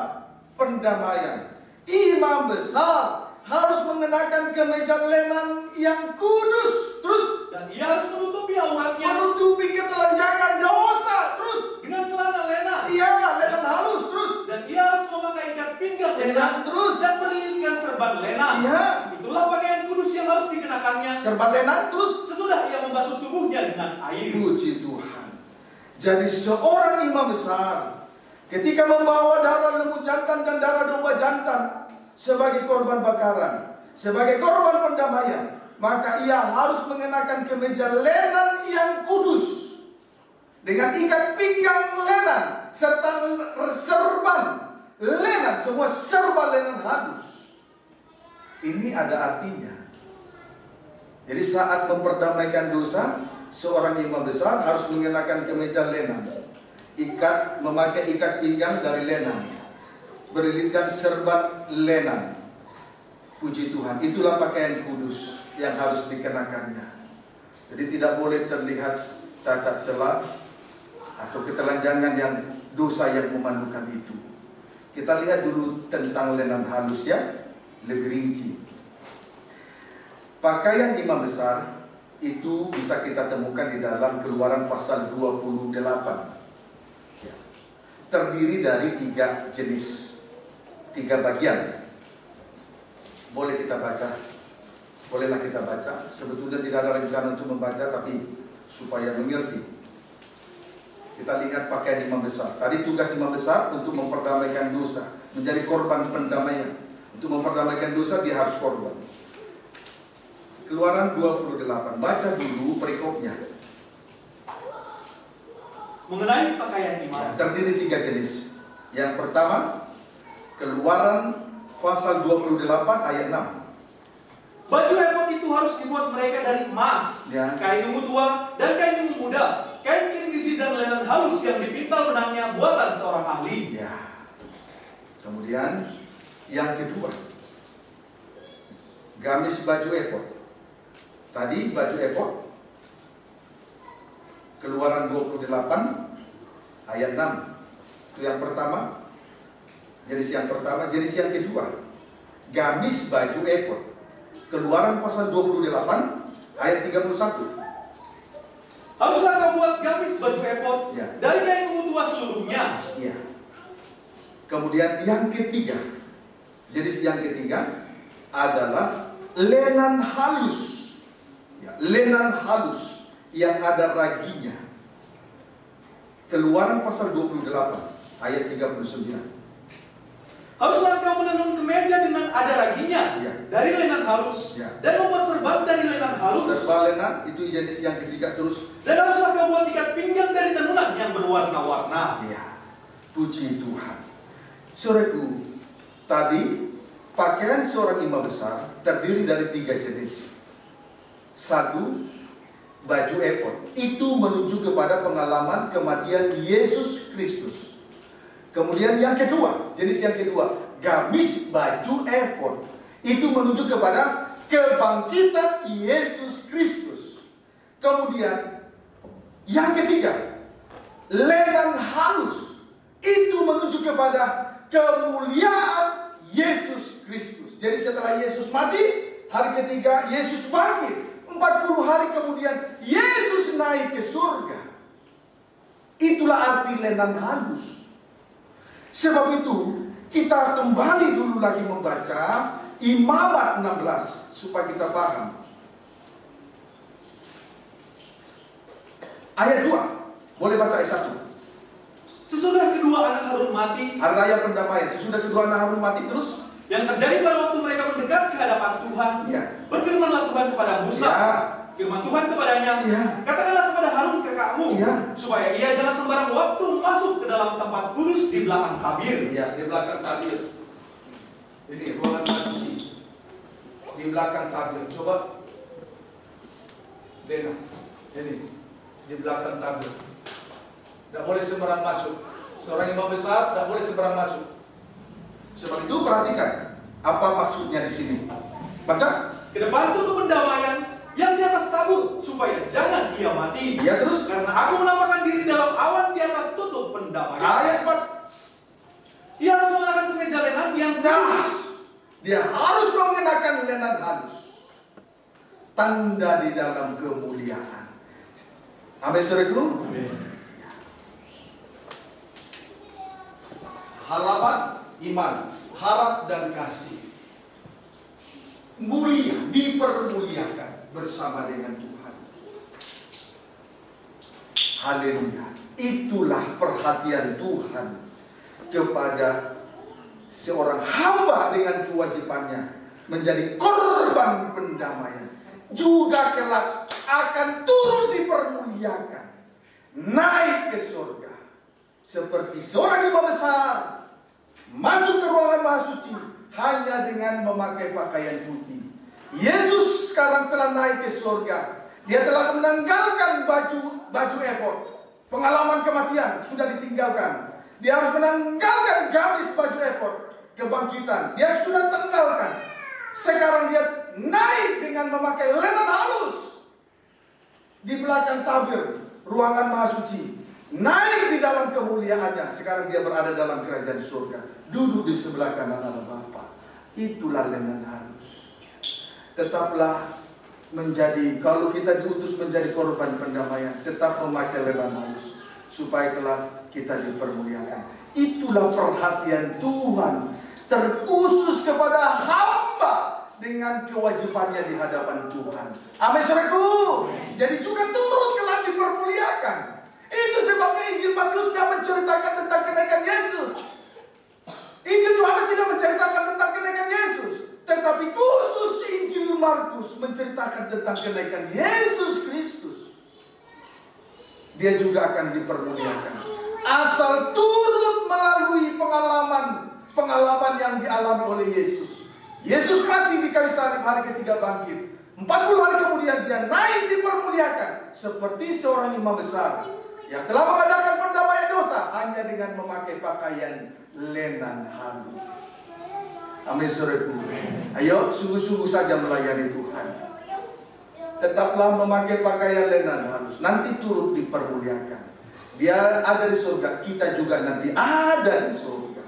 S1: pendamaian, imam besar harus mengenakan kemeja lenan yang kudus. Terus,
S2: dan ia harus menutupi auratnya,
S1: menutupi ketelanjangan dosa. Terus,
S2: dengan celana lenan.
S1: Iya, lenan halus. Terus,
S2: dan ia harus memakai ikat pinggang lenan.
S1: Terus,
S2: dan melilitkan serban lenan.
S1: Iya.
S2: Itulah pakaian kudus yang harus dikenakannya.
S1: Serban lenan. Terus,
S2: sesudah ia membasuh tubuhnya dengan air.
S1: Puji Tuhan. Jadi seorang imam besar ketika membawa darah lembu jantan dan darah domba jantan sebagai korban bakaran, sebagai korban pendamaian, maka ia harus mengenakan kemeja lenan yang kudus dengan ikat pinggang lenan serta serban lenan, semua serba lenan halus. Ini ada artinya. Jadi saat memperdamaikan dosa, seorang imam besar harus mengenakan kemeja lenan, memakai ikat pinggang dari lenan, berlilitkan serban lenan. Puji Tuhan, itulah pakaian kudus yang harus dikenakannya. Jadi tidak boleh terlihat cacat celah atau ketelanjangan yang dosa yang memalukan itu. Kita lihat dulu tentang lenan halus ya, lebih rinci. Pakaian imam besar itu bisa kita temukan di dalam Keluaran pasal 28. Ya. Terdiri dari 3 jenis, 3 bagian. Boleh kita baca, bolehlah kita baca. Sebetulnya tidak ada rencana untuk membaca, tapi supaya mengerti. Kita lihat pakaian imam besar. Tadi tugas imam besar untuk memperdamaikan dosa, menjadi korban pendamaian. Untuk memperdamaikan dosa dia harus korban. Keluaran 28, baca dulu perikopnya.
S2: Mengenai pakaian imam,
S1: terdiri 3 jenis. Yang pertama, Keluaran pasal 28 ayat 6.
S2: Baju efod itu harus dibuat mereka dari emas, kain ungu tua dan kain ungu muda, kain kirgisi dan lenan halus yang dipintal benangnya buatan seorang ahli.
S1: Ya. Kemudian yang kedua, gamis baju efod. Tadi baju efod Keluaran 28 ayat 6. Itu yang pertama. Jenis yang pertama. Jenis yang kedua, gamis baju efod. Keluaran pasal 28 ayat 31.
S2: Haruslah kau buat gamis baju efod dari kain ungu tua seluruhnya.
S1: Ya. Kemudian yang ketiga, jenis yang ketiga adalah lenan halus. Lenan halus yang ada raginya. Keluaran pasal 28 ayat 39.
S2: Haruslah kau menenun kemeja dengan ada raginya dari lenan halus dan membuat serban dari lenan halus.
S1: Serban lenan itu jenis yang ketiga. Terus,
S2: dan haruslah kau buat ikat pinggang dari tenunan yang berwarna-warna.
S1: Ya, puji Tuhan. Saudaraku, tadi pakaian seorang imam besar terdiri dari 3 jenis. 1, baju efod. Itu menuju kepada pengalaman kematian Yesus Kristus. Kemudian yang kedua, jenis yang kedua, gamis baju efod. Itu menuju kepada kebangkitan Yesus Kristus. Kemudian yang ketiga, lenan halus. Itu menuju kepada kemuliaan Yesus Kristus. Jadi setelah Yesus mati, hari ketiga Yesus bangkit. 40 hari kemudian Yesus naik ke surga. Itulah arti lenan halus. Sebab itu kita kembali dulu lagi membaca Imamat 16 supaya kita paham. Ayat 2. Boleh baca ayat 1.
S2: Sesudah kedua anak Harun mati,
S1: Hari raya pendamaian. Sesudah kedua anak Harun mati, terus
S2: yang terjadi pada waktu mereka mendekat ke hadapan Tuhan,
S1: ya.
S2: berfirmanlah Tuhan kepada Musa.
S1: Ya.
S2: Firman Tuhan kepadanya,
S1: Ya.
S2: katakanlah kepada Harun kakakmu,
S1: Ya.
S2: supaya ia jangan sembarang waktu masuk ke dalam tempat kudus di belakang tabir.
S1: Ya, di belakang tabir. Ini ruangan maha suci. Di belakang tabir. Coba Dena. Ini di belakang tabir. Tidak boleh sembarang masuk. Seorang imam besar tidak boleh sembarang masuk. Sebab itu perhatikan apa maksudnya di sini. Baca.
S2: Ke depan tutup pendamaian yang di atas tabut, supaya jangan ia mati.
S1: Ya, terus
S2: Karena aku menampakkan diri dalam awan di atas tutup pendamaian.
S1: ayat 4.
S2: Ia harus mengenakan kemeja lenan yang
S1: Nah, dia harus mengenakan lenan halus. Tanda di dalam kemuliaan. Amin, saudaraku. Halaman iman, harap dan kasih. Mulia, dipermuliakan bersama dengan Tuhan. Haleluya. Itulah perhatian Tuhan kepada seorang hamba dengan kewajibannya menjadi korban pendamaian. Juga kelak akan turut dipermuliakan, naik ke surga. Seperti seorang imam besar masuk ke ruangan maha suci hanya dengan memakai pakaian putih. Yesus sekarang telah naik ke surga. Dia telah menanggalkan baju efod. Pengalaman kematian sudah ditinggalkan. Dia harus menanggalkan gamis baju efod. Kebangkitan dia sudah tinggalkan. Sekarang dia naik dengan memakai lenan halus. Di belakang tabir ruangan maha suci, naik di dalam kemuliaannya. Sekarang dia berada dalam kerajaan surga, duduk di sebelah kanan Allah Bapa. Itulah lenan halus. Tetaplah menjadi, kalau kita diutus menjadi korban pendamaian, tetap memakai lenan halus supaya kelak kita dipermuliakan. Itulah perhatian Tuhan terkhusus kepada hamba dengan kewajibannya di hadapan Tuhan. Amin, saudaraku. Jadi juga turut kelak dipermuliakan. Itu sebabnya Injil Matius tidak menceritakan tentang kenaikan Yesus. Injil Yohanes tidak menceritakan tentang kenaikan Yesus. Tetapi khusus Injil Markus menceritakan tentang kenaikan Yesus Kristus. Dia juga akan dipermuliakan. Asal turut melalui pengalaman yang dialami oleh Yesus. Yesus mati di kayu salib, hari ketiga bangkit. 40 hari kemudian dia naik dipermuliakan. Seperti seorang imam besar yang telah mengadakan pendamaian dosa hanya dengan memakai pakaian lenan halus. Amin, saudaraku. Ayo sungguh-sungguh saja melayani Tuhan. Tetaplah memakai pakaian lenan halus. Nanti turut dipermuliakan. Dia ada di surga, kita juga nanti ada di surga.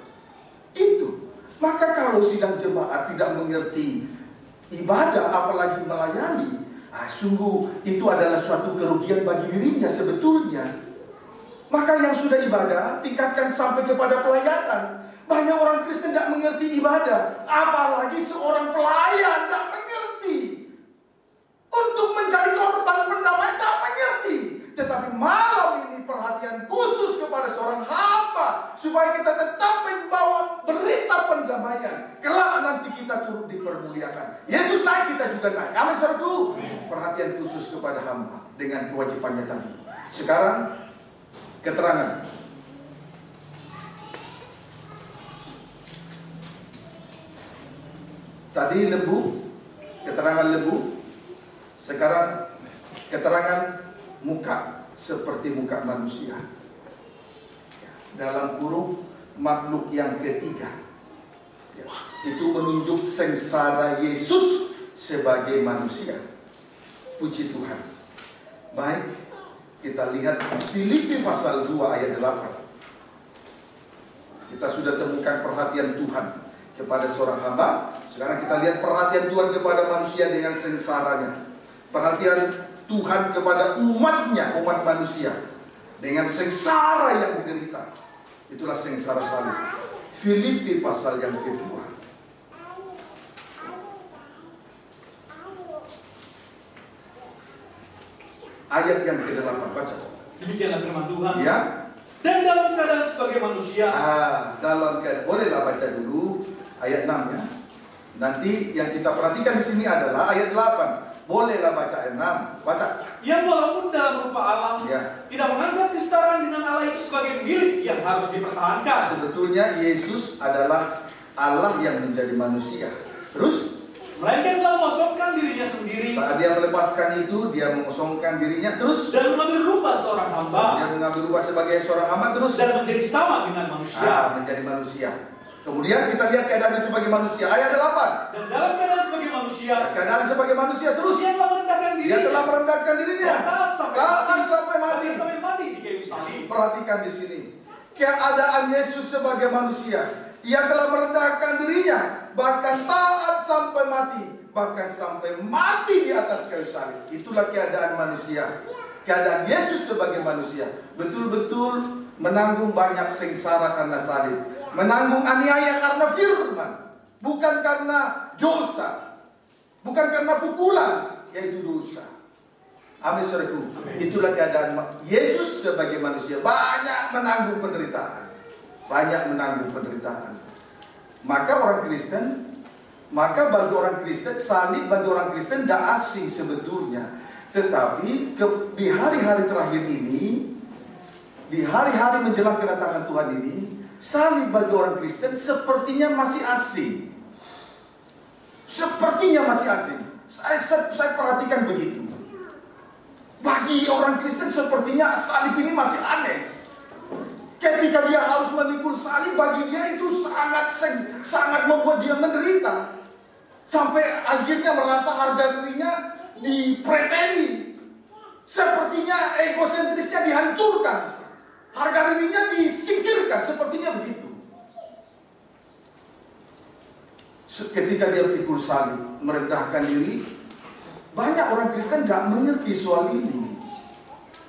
S1: Itu. Maka kalau sidang jemaat tidak mengerti ibadah apalagi melayani, sungguh itu adalah suatu kerugian bagi dirinya sebetulnya. Maka yang sudah ibadah tingkatkan sampai kepada pelayanan. Banyak orang Kristen tidak mengerti ibadah, apalagi seorang pelayan tidak mengerti. Untuk mencari korban pendamaian tidak mengerti. Tetapi malam ini perhatian khusus kepada seorang hamba supaya kita tetap membawa berita pendamaian. Kelak nanti kita turut dipermuliakan. Yesus naik, kita juga naik. Amin, saudaraku. Perhatian khusus kepada hamba dengan kewajibannya tadi. Sekarang keterangan. Tadi lembu, keterangan lembu. Sekarang keterangan muka seperti muka manusia. Dalam kurung makhluk yang ketiga. Itu menunjuk sengsara Yesus sebagai manusia. Puji Tuhan. Baik, kita lihat Filipi pasal 2 ayat 8. Kita sudah temukan perhatian Tuhan kepada seorang hamba. Sekarang kita lihat perhatian Tuhan kepada manusia dengan sengsaranya. Perhatian Tuhan kepada umatnya, umat manusia, dengan sengsara yang menderita. Itulah sengsara salib. Filipi pasal yang kedua. Ayat yang ke-8, baca.
S2: Demikianlah firman Tuhan.
S1: Ya.
S2: Dan dalam keadaan sebagai manusia.
S1: Dalam keadaan, bolehlah baca dulu ayat 6 ya. Nanti yang kita perhatikan di sini adalah ayat 8. Bolehlah baca ayat 6. Baca.
S2: Yang walaupun dalam rupa Allah, tidak menganggap kesetaraan dengan Allah itu sebagai milik yang harus dipertahankan.
S1: Sebetulnya Yesus adalah Allah yang menjadi manusia. Terus?
S2: Melainkan telah mengosongkan dirinya sendiri.
S1: Saat dia melepaskan itu, dia mengosongkan dirinya. Terus?
S2: Dan mengambil rupa seorang hamba.
S1: Dia mengambil rupa sebagai seorang hamba. Terus?
S2: Dan menjadi sama dengan manusia.
S1: Menjadi manusia. Kemudian kita lihat keadaannya sebagai manusia. Ayat 8.
S2: Dan dalam keadaan sebagai manusia.
S1: Keadaan sebagai manusia. Terus?
S2: Dia telah merendahkan dirinya.
S1: Dia telah merendahkan dirinya.
S2: Taat sampai mati. Sampai mati di kayu salib.
S1: Perhatikan di sini. Keadaan Yesus sebagai manusia. Ia telah merendahkan dirinya, bahkan taat sampai mati, bahkan sampai mati di atas kayu salib. Itulah keadaan manusia. Keadaan Yesus sebagai manusia, betul-betul menanggung banyak sengsara karena salib, menanggung aniaya karena firman, bukan karena dosa, bukan karena pukulan, yaitu dosa. Amin, saudaraku. Itulah keadaan Yesus sebagai manusia, banyak menanggung penderitaan. Banyak menanggung penderitaan. Maka bagi orang Kristen, salib bagi orang Kristen tidak asing sebetulnya. Tetapi di hari-hari terakhir ini, di hari-hari menjelang kedatangan Tuhan ini, salib bagi orang Kristen sepertinya masih asing. Sepertinya masih asing. Saya perhatikan begitu. Bagi orang Kristen sepertinya salib ini masih aneh. Ketika dia harus memikul salib, bagi dia itu sangat membuat dia menderita. Sampai akhirnya merasa harga dirinya dipreteli. Sepertinya egosentrisnya dihancurkan. Harga dirinya disingkirkan, sepertinya begitu. Ketika dia pikul salib, merendahkan diri, banyak orang Kristen gak mengerti soal ini.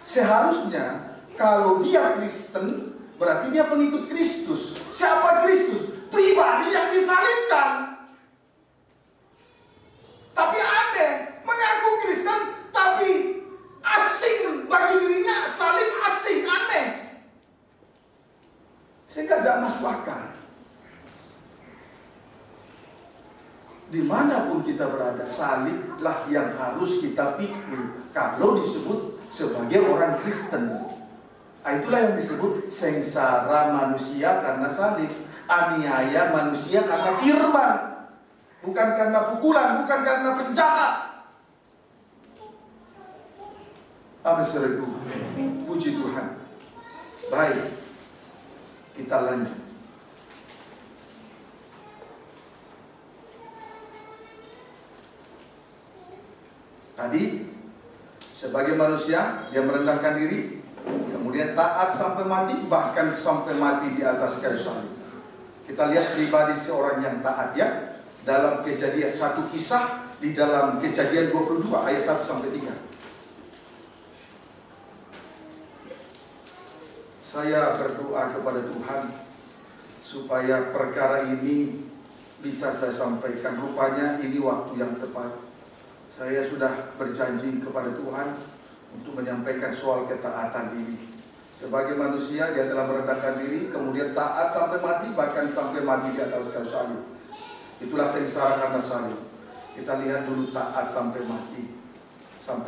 S1: Seharusnya kalau dia Kristen, berarti dia pengikut Kristus. Siapa Kristus? Pribadi yang disalibkan. Tapi aneh, mengaku Kristen, tapi asing bagi dirinya, salib asing, aneh. Sehingga tidak masuk akal. Dimanapun kita berada, saliblah yang harus kita pikul kalau disebut sebagai orang Kristen. Itulah yang disebut sengsara manusia karena salib, aniaya manusia karena firman, bukan karena pukulan, bukan karena penjahat. Amin, saudaraku. Puji Tuhan. Baik, kita lanjut. Tadi sebagai manusia dia merendahkan diri, kemudian taat sampai mati, bahkan sampai mati di atas kayu salib. Kita lihat pribadi seorang yang taat ya, dalam Kejadian, satu kisah di dalam Kejadian 22 ayat 1 sampai 3. Saya berdoa kepada Tuhan supaya perkara ini bisa saya sampaikan. Rupanya ini waktu yang tepat. Saya sudah berjanji kepada Tuhan untuk menyampaikan soal ketaatan ini. Sebagai manusia dia telah merendahkan diri, kemudian taat sampai mati, bahkan sampai mati di atas kayu salib. Itulah sengsara karena salib. Kita lihat dulu taat sampai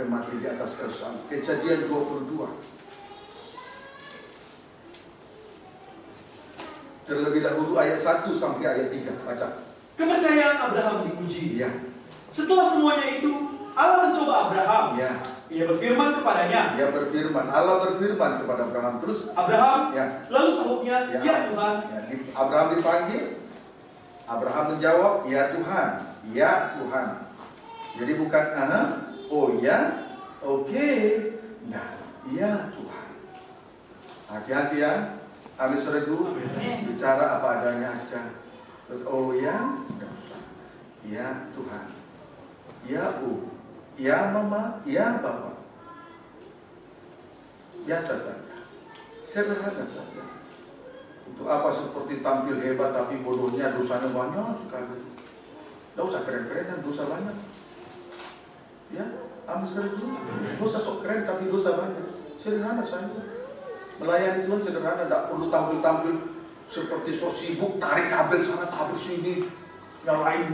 S1: mati di atas kayu salib. Kejadian 22. Terlebih dahulu ayat 1 sampai ayat 3. Baca.
S2: Kepercayaan Abraham diuji.
S1: Ya.
S2: Setelah semuanya itu, Allah mencoba Abraham.
S1: Ya.
S2: Ia berfirman kepadanya.
S1: Allah berfirman kepada Abraham. Terus
S2: Abraham.
S1: Ya.
S2: Lalu sahutnya, ya Tuhan.
S1: Ya. Abraham dipanggil. Abraham menjawab, ya Tuhan. Ya Tuhan. Jadi bukan oh ya, oke. Nah, ya Tuhan. Hati-hati ya. Amin, saudaraku. Bicara apa adanya aja. Terus oh ya, enggak usah. Ya Tuhan. Ya ya mama, ya bapak. Biasa saja. Sederhana saja. Untuk apa seperti tampil hebat tapi bodohnya dosanya banyak sekali. Tidak usah keren-kerenan, dosa banyak. Ya, amin, saudaraku. Dosa sok keren tapi dosa banyak. Sederhana saja. Melayani Tuhan sederhana, tidak perlu tampil-tampil seperti so sibuk, tarik kabel sana, tarik sini, nyalain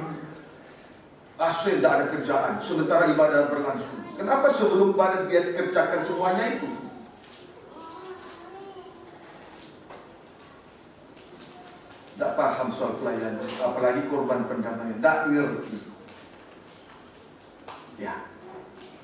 S1: AC, tidak ada kerjaan. Sementara ibadah berlangsung. Kenapa sebelum ibadah dia kerjakan semuanya itu? Tidak paham soal pelayanan, apalagi korban pendamaian, tidak ngerti. Ya,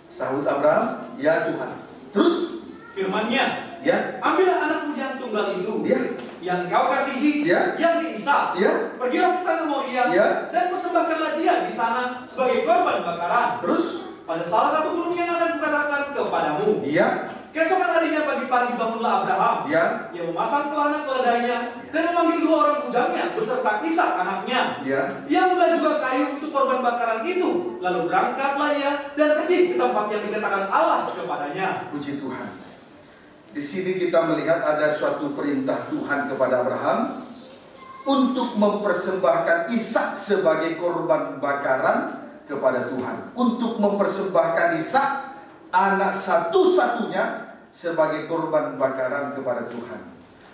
S1: sahut Abraham, ya Tuhan. Terus
S2: firman-Nya,
S1: ya,
S2: ambillah anakmu yang tunggal itu,
S1: ya,
S2: yang kau kasihi,
S1: ya,
S2: yang Ishak,
S1: ya,
S2: pergilah ke tanah Moria,
S1: ya,
S2: dan persembahkanlah dia di sana sebagai korban bakaran.
S1: terus,
S2: Pada salah satu gunung yang akan kukatakan kepadamu.
S1: ya,
S2: Keesokan harinya pagi-pagi bangunlah Abraham.
S1: ya,
S2: Ia memasang pelana keledainya dan memanggil 2 orang bujangnya beserta Ishak anaknya.
S1: ya.
S2: Ia ambil juga kayu untuk korban bakaran itu. Lalu berangkatlah ia dan pergi ke tempat yang dikatakan Allah kepadanya.
S1: Puji Tuhan. Di sini kita melihat ada suatu perintah Tuhan kepada Abraham untuk mempersembahkan Ishak sebagai korban bakaran kepada Tuhan. Untuk mempersembahkan Ishak, anak satu-satunya, sebagai korban bakaran kepada Tuhan.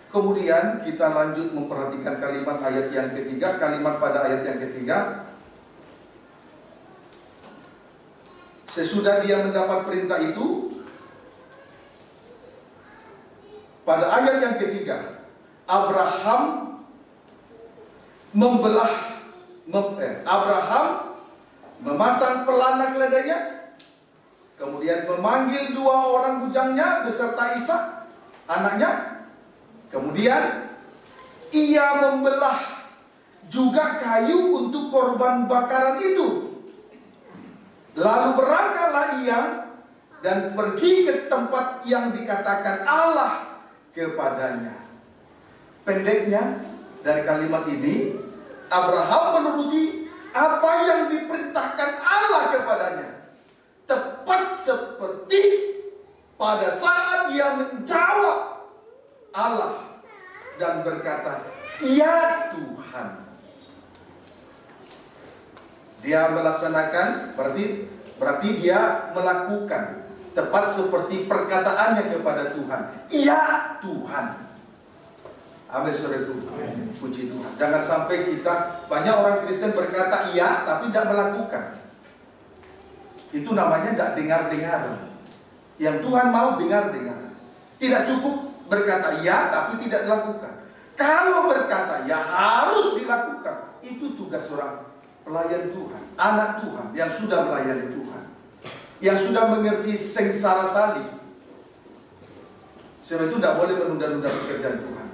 S1: Kemudian kita lanjut memperhatikan kalimat ayat yang ketiga. Kalimat pada ayat yang ketiga, sesudah dia mendapat perintah itu, pada ayat yang ketiga, Abraham Abraham memasang pelana keledainya, kemudian memanggil 2 orang bujangnya beserta Ishak anaknya. Kemudian ia membelah juga kayu untuk korban bakaran itu. Lalu berangkatlah ia dan pergi ke tempat yang dikatakan Allah kepadanya. Pendeknya dari kalimat ini, Abraham menuruti apa yang diperintahkan Allah kepadanya. Tepat seperti pada saat ia menjawab Allah dan berkata, "Ya Tuhan." Dia melaksanakan, berarti dia melakukan tepat seperti perkataannya kepada Tuhan. "Ya Tuhan." Amin, saudara itu. Puji Tuhan. Jangan sampai banyak orang Kristen berkata iya tapi tidak melakukan. Itu namanya tidak dengar-dengar. Yang Tuhan mau dengar-dengar. Tidak cukup berkata ya tapi tidak dilakukan. Kalau berkata ya harus dilakukan. Itu tugas seorang pelayan Tuhan, anak Tuhan yang sudah melayani Tuhan, yang sudah mengerti sengsara salib. Sebab itu tidak boleh menunda-nunda pekerjaan Tuhan.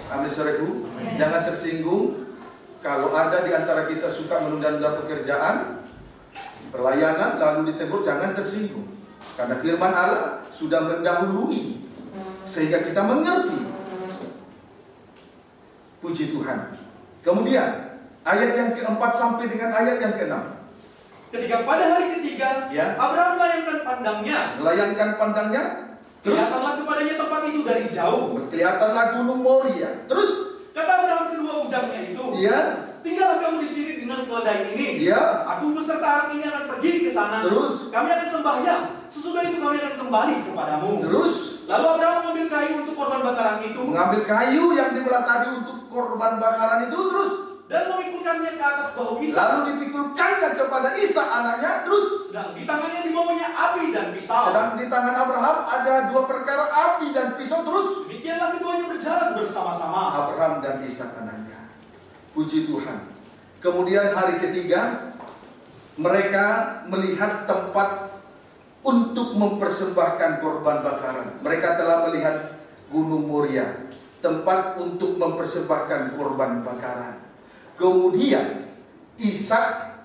S1: Amin, saudaraku. Jangan tersinggung kalau ada di antara kita suka menunda-nunda pekerjaan, pelayanan, lalu ditegur. Jangan tersinggung, karena firman Allah sudah mendahului sehingga kita mengerti. Puji Tuhan. Kemudian ayat yang keempat sampai dengan ayat yang keenam. Ketika pada hari ketiga, ya, Abraham melayangkan pandangnya, terus kelihatanlah kepadanya tempat itu dari jauh. Kelihatanlah gunung Moria. Terus kata Abraham kedua bujangnya itu, ya, tinggallah kamu di sini dengan keledai ini. Ya. Aku beserta anak ini akan pergi ke sana. Terus kami akan sembahyang. Sesudah itu kami akan kembali kepadamu. Terus lalu Abraham mengambil kayu untuk korban bakaran itu. Mengambil kayu yang dibelah tadi untuk korban bakaran itu. Terus dan memikulkannya ke atas bahu Ishak. Lalu dipikulkannya kepada Ishak anaknya. Terus sedang di tangannya dibawanya api dan pisau. Sedang di tangan Abraham ada 2 perkara, api dan pisau. Terus demikianlah keduanya berjalan bersama-sama, Abraham dan Ishak anaknya. Puji Tuhan. Kemudian hari ketiga mereka melihat tempat untuk mempersembahkan korban bakaran. Mereka telah melihat gunung Moria, tempat untuk mempersembahkan korban bakaran. Kemudian Ishak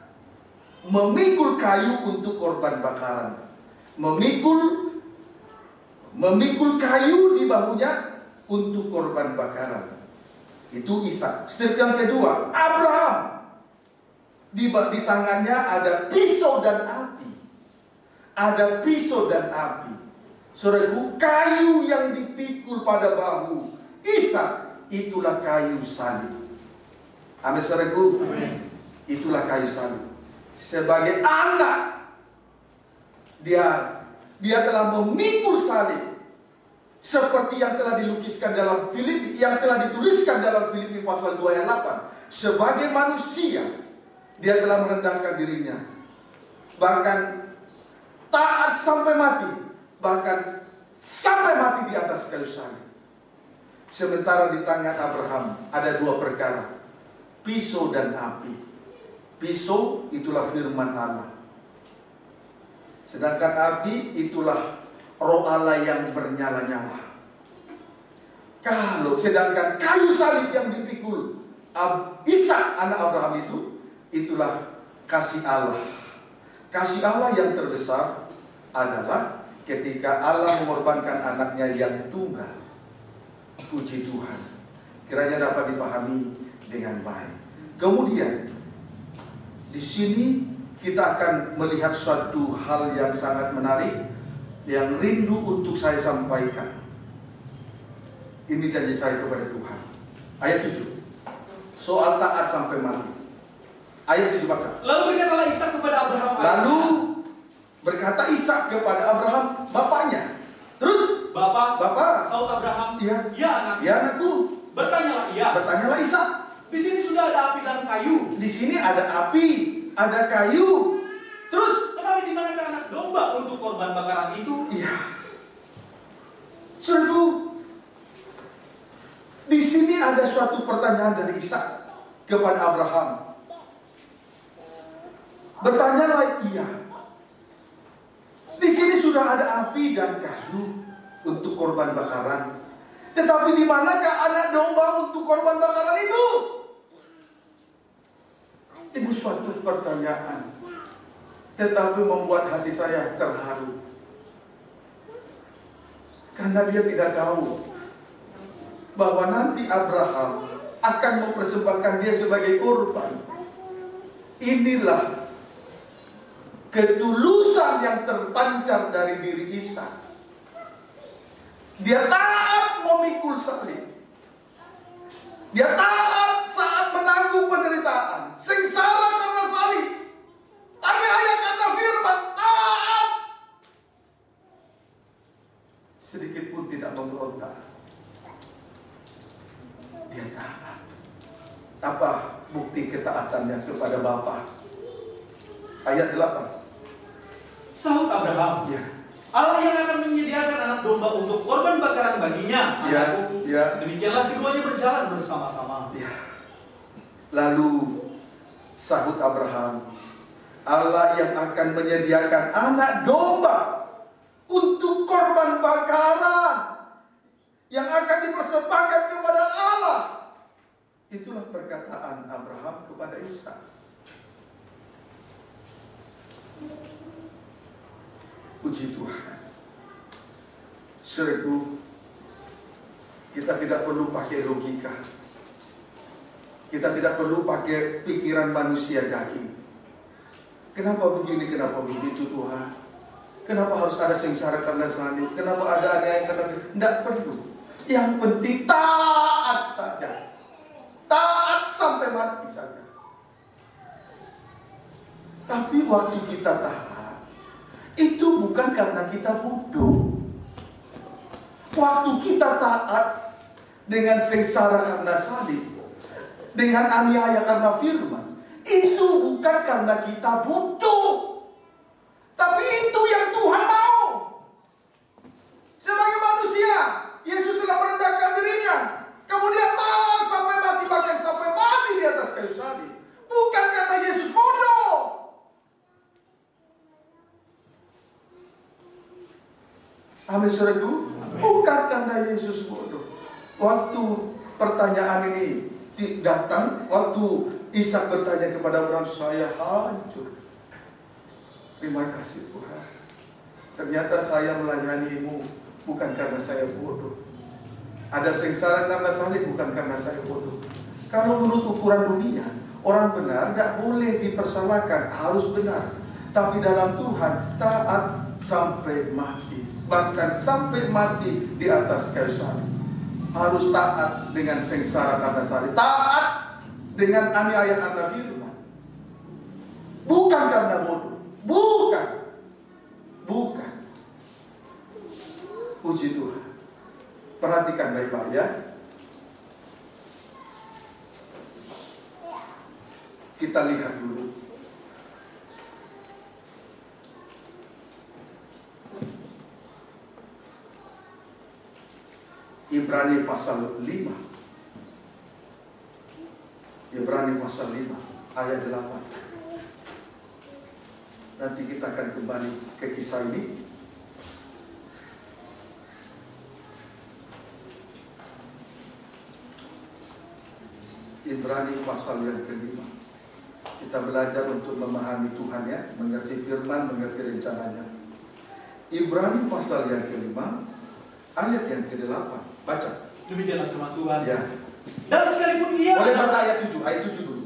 S1: memikul kayu untuk korban bakaran. Memikul kayu di bahunya untuk korban bakaran. Itu Ishak. Step yang kedua, Abraham. Di tangannya ada pisau dan api. Ada pisau dan api. Saudaraku, kayu yang dipikul pada bahu Ishak itulah kayu salib. Amin, saudaraku. Itulah kayu salib. Sebagai anak, dia Dia telah memikul salib seperti yang telah dilukiskan dalam Filipi, yang telah dituliskan dalam Filipi pasal 2 ayat 8. Sebagai manusia, dia telah merendahkan dirinya, bahkan taat sampai mati, bahkan sampai mati di atas kayu salib. Sementara di tangan Abraham ada dua perkara, pisau dan api. Pisau itulah firman Allah, sedangkan api itulah roh Allah yang bernyala-nyala. Sedangkan kayu salib yang dipikul Ishak anak Abraham itulah kasih Allah. Kasih Allah yang terbesar adalah ketika Allah mengorbankan anaknya yang tunggal. Puji Tuhan, kiranya dapat dipahami dengan baik. Kemudian di sini kita akan melihat suatu hal yang sangat menarik, yang rindu untuk saya sampaikan. Ini janji saya kepada Tuhan. Ayat 7, soal taat sampai mati. Ayat 7 baca.
S2: Lalu berkatalah Ishak kepada Abraham.
S1: Lalu berkata Ishak kepada Abraham bapaknya. Terus Bapak,
S2: Saud Abraham,
S1: ya
S2: anakku.
S1: Ya anakku.
S2: Bertanyalah
S1: Ishak.
S2: Di sini sudah ada api dan kayu.
S1: Di sini ada api, ada kayu. Terus,
S2: tetapi di manakah anak domba untuk korban bakaran itu?
S1: Iya. Saudaraku, di sini ada suatu pertanyaan dari Ishak kepada Abraham. Bertanyalah ia. Di sini sudah ada api dan kayu untuk korban bakaran. Tetapi di manakah anak domba untuk korban bakaran itu? Itu suatu pertanyaan, tetapi membuat hati saya terharu. Karena dia tidak tahu bahwa nanti Abraham akan mempersembahkan dia sebagai korban. Inilah ketulusan yang terpancar dari diri Ishak. Dia taat memikul salib. Dia taat saat menanggung penderitaan, sengsara karena salib, aniaya karena firman, taat. Sedikit pun tidak memberontak. Dia taat. Apa bukti ketaatannya kepada Bapa? Ayat 8.
S2: Sahut Abraham,
S1: Ya.
S2: Allah yang akan menyediakan anak domba untuk korban bakaran baginya, anakku.
S1: Ya.
S2: Demikianlah keduanya berjalan bersama-sama.
S1: Ya. Lalu sahut Abraham, Allah yang akan menyediakan anak domba untuk korban bakaran yang akan dipersembahkan kepada Allah. Itulah perkataan Abraham kepada Ishak. Puji Tuhan. Saudaraku, kita tidak perlu pakai logika. Kita tidak perlu pakai pikiran manusia daging. Kenapa begini, kenapa begitu Tuhan? Kenapa harus ada sengsara karena salib? Kenapa ada aniaya karena... Tidak perlu. Yang penting taat saja. Taat sampai mati saja. Tapi waktu kita taat, itu bukan karena kita bodoh. Waktu kita taat dengan sengsara karena salib, dengan aniaya karena firman, itu bukan karena kita butuh, tapi itu yang Tuhan mau. Sebagai manusia, Yesus telah merendahkan dirinya, kemudian taat sampai mati, bahkan sampai mati di atas kayu salib. Bukan karena Yesus bodoh. Amin, saudaraku. Bukan karena Yesus bodoh. Waktu pertanyaan ini datang, waktu Ishak bertanya kepada Abraham, saya hancur. Terima kasih Tuhan. Ternyata saya melayanimu bukan karena saya bodoh. Ada sengsara karena salib bukan karena saya bodoh. Kalau menurut ukuran dunia, orang benar tidak boleh dipersalahkan, harus benar. Tapi dalam Tuhan, taat sampai mati. Bahkan sampai mati di atas kayu salib. Harus taat dengan sengsara karena salib. Taat dengan aniaya karena firman. Bukan karena bodoh. Bukan. Puji Tuhan. Perhatikan baik-baik ya. Kita lihat dulu. Ibrani pasal 5. Ibrani pasal 5 ayat 8. Nanti kita akan kembali ke kisah ini. Ibrani pasal yang kelima. Kita belajar untuk memahami Tuhan ya, mengerti firman, mengerti rencananya. Ibrani pasal yang kelima, ayat yang ke-8. Baca.
S2: Demikianlah firman Tuhan.
S1: Ya.
S2: Dan sekalipun ia
S1: Boleh baca ayat 7, ayat 7 dulu.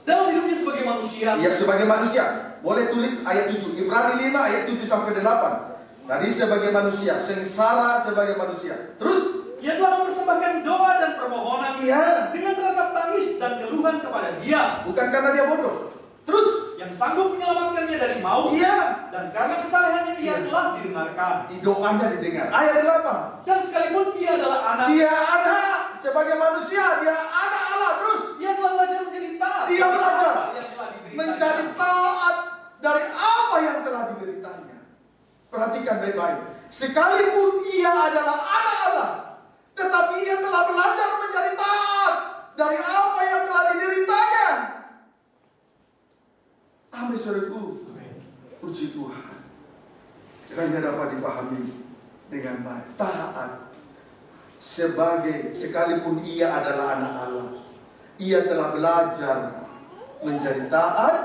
S2: dalam hidupnya sebagai manusia.
S1: Ya, sebagai manusia. Boleh tulis ayat 7. Ibrani 5 ayat 7 sampai 8. Tadi sebagai manusia, sengsara sebagai manusia. Terus
S2: Ia telah mempersembahkan doa dan permohonan
S1: Iya.
S2: dengan ratap tangis dan keluhan kepada Dia,
S1: bukan karena dia bodoh. Terus
S2: yang sanggup menyelamatkannya dari maut.
S1: iya,
S2: Dan karena kesalahannya Ia
S1: Iya.
S2: telah didengarkan.
S1: doanya didengar. Ayat 8.
S2: Dan sekalipun Ia adalah anak,
S1: Dia anak sebagai manusia, dia anak Allah. Terus
S2: Ia telah belajar menjadi taat.
S1: Dia
S2: dari
S1: belajar
S2: apa yang telah diberitanya.
S1: menjadi taat dari apa yang telah diberitanya. Perhatikan baik-baik. Sekalipun ia adalah anak Allah, tetapi ia telah belajar menjadi taat dari apa yang telah dideritanya. Amin, saudaraku. Puji Tuhan. Kiranya dapat dipahami dengan baik. Taat sekalipun ia adalah anak Allah, ia telah belajar menjadi taat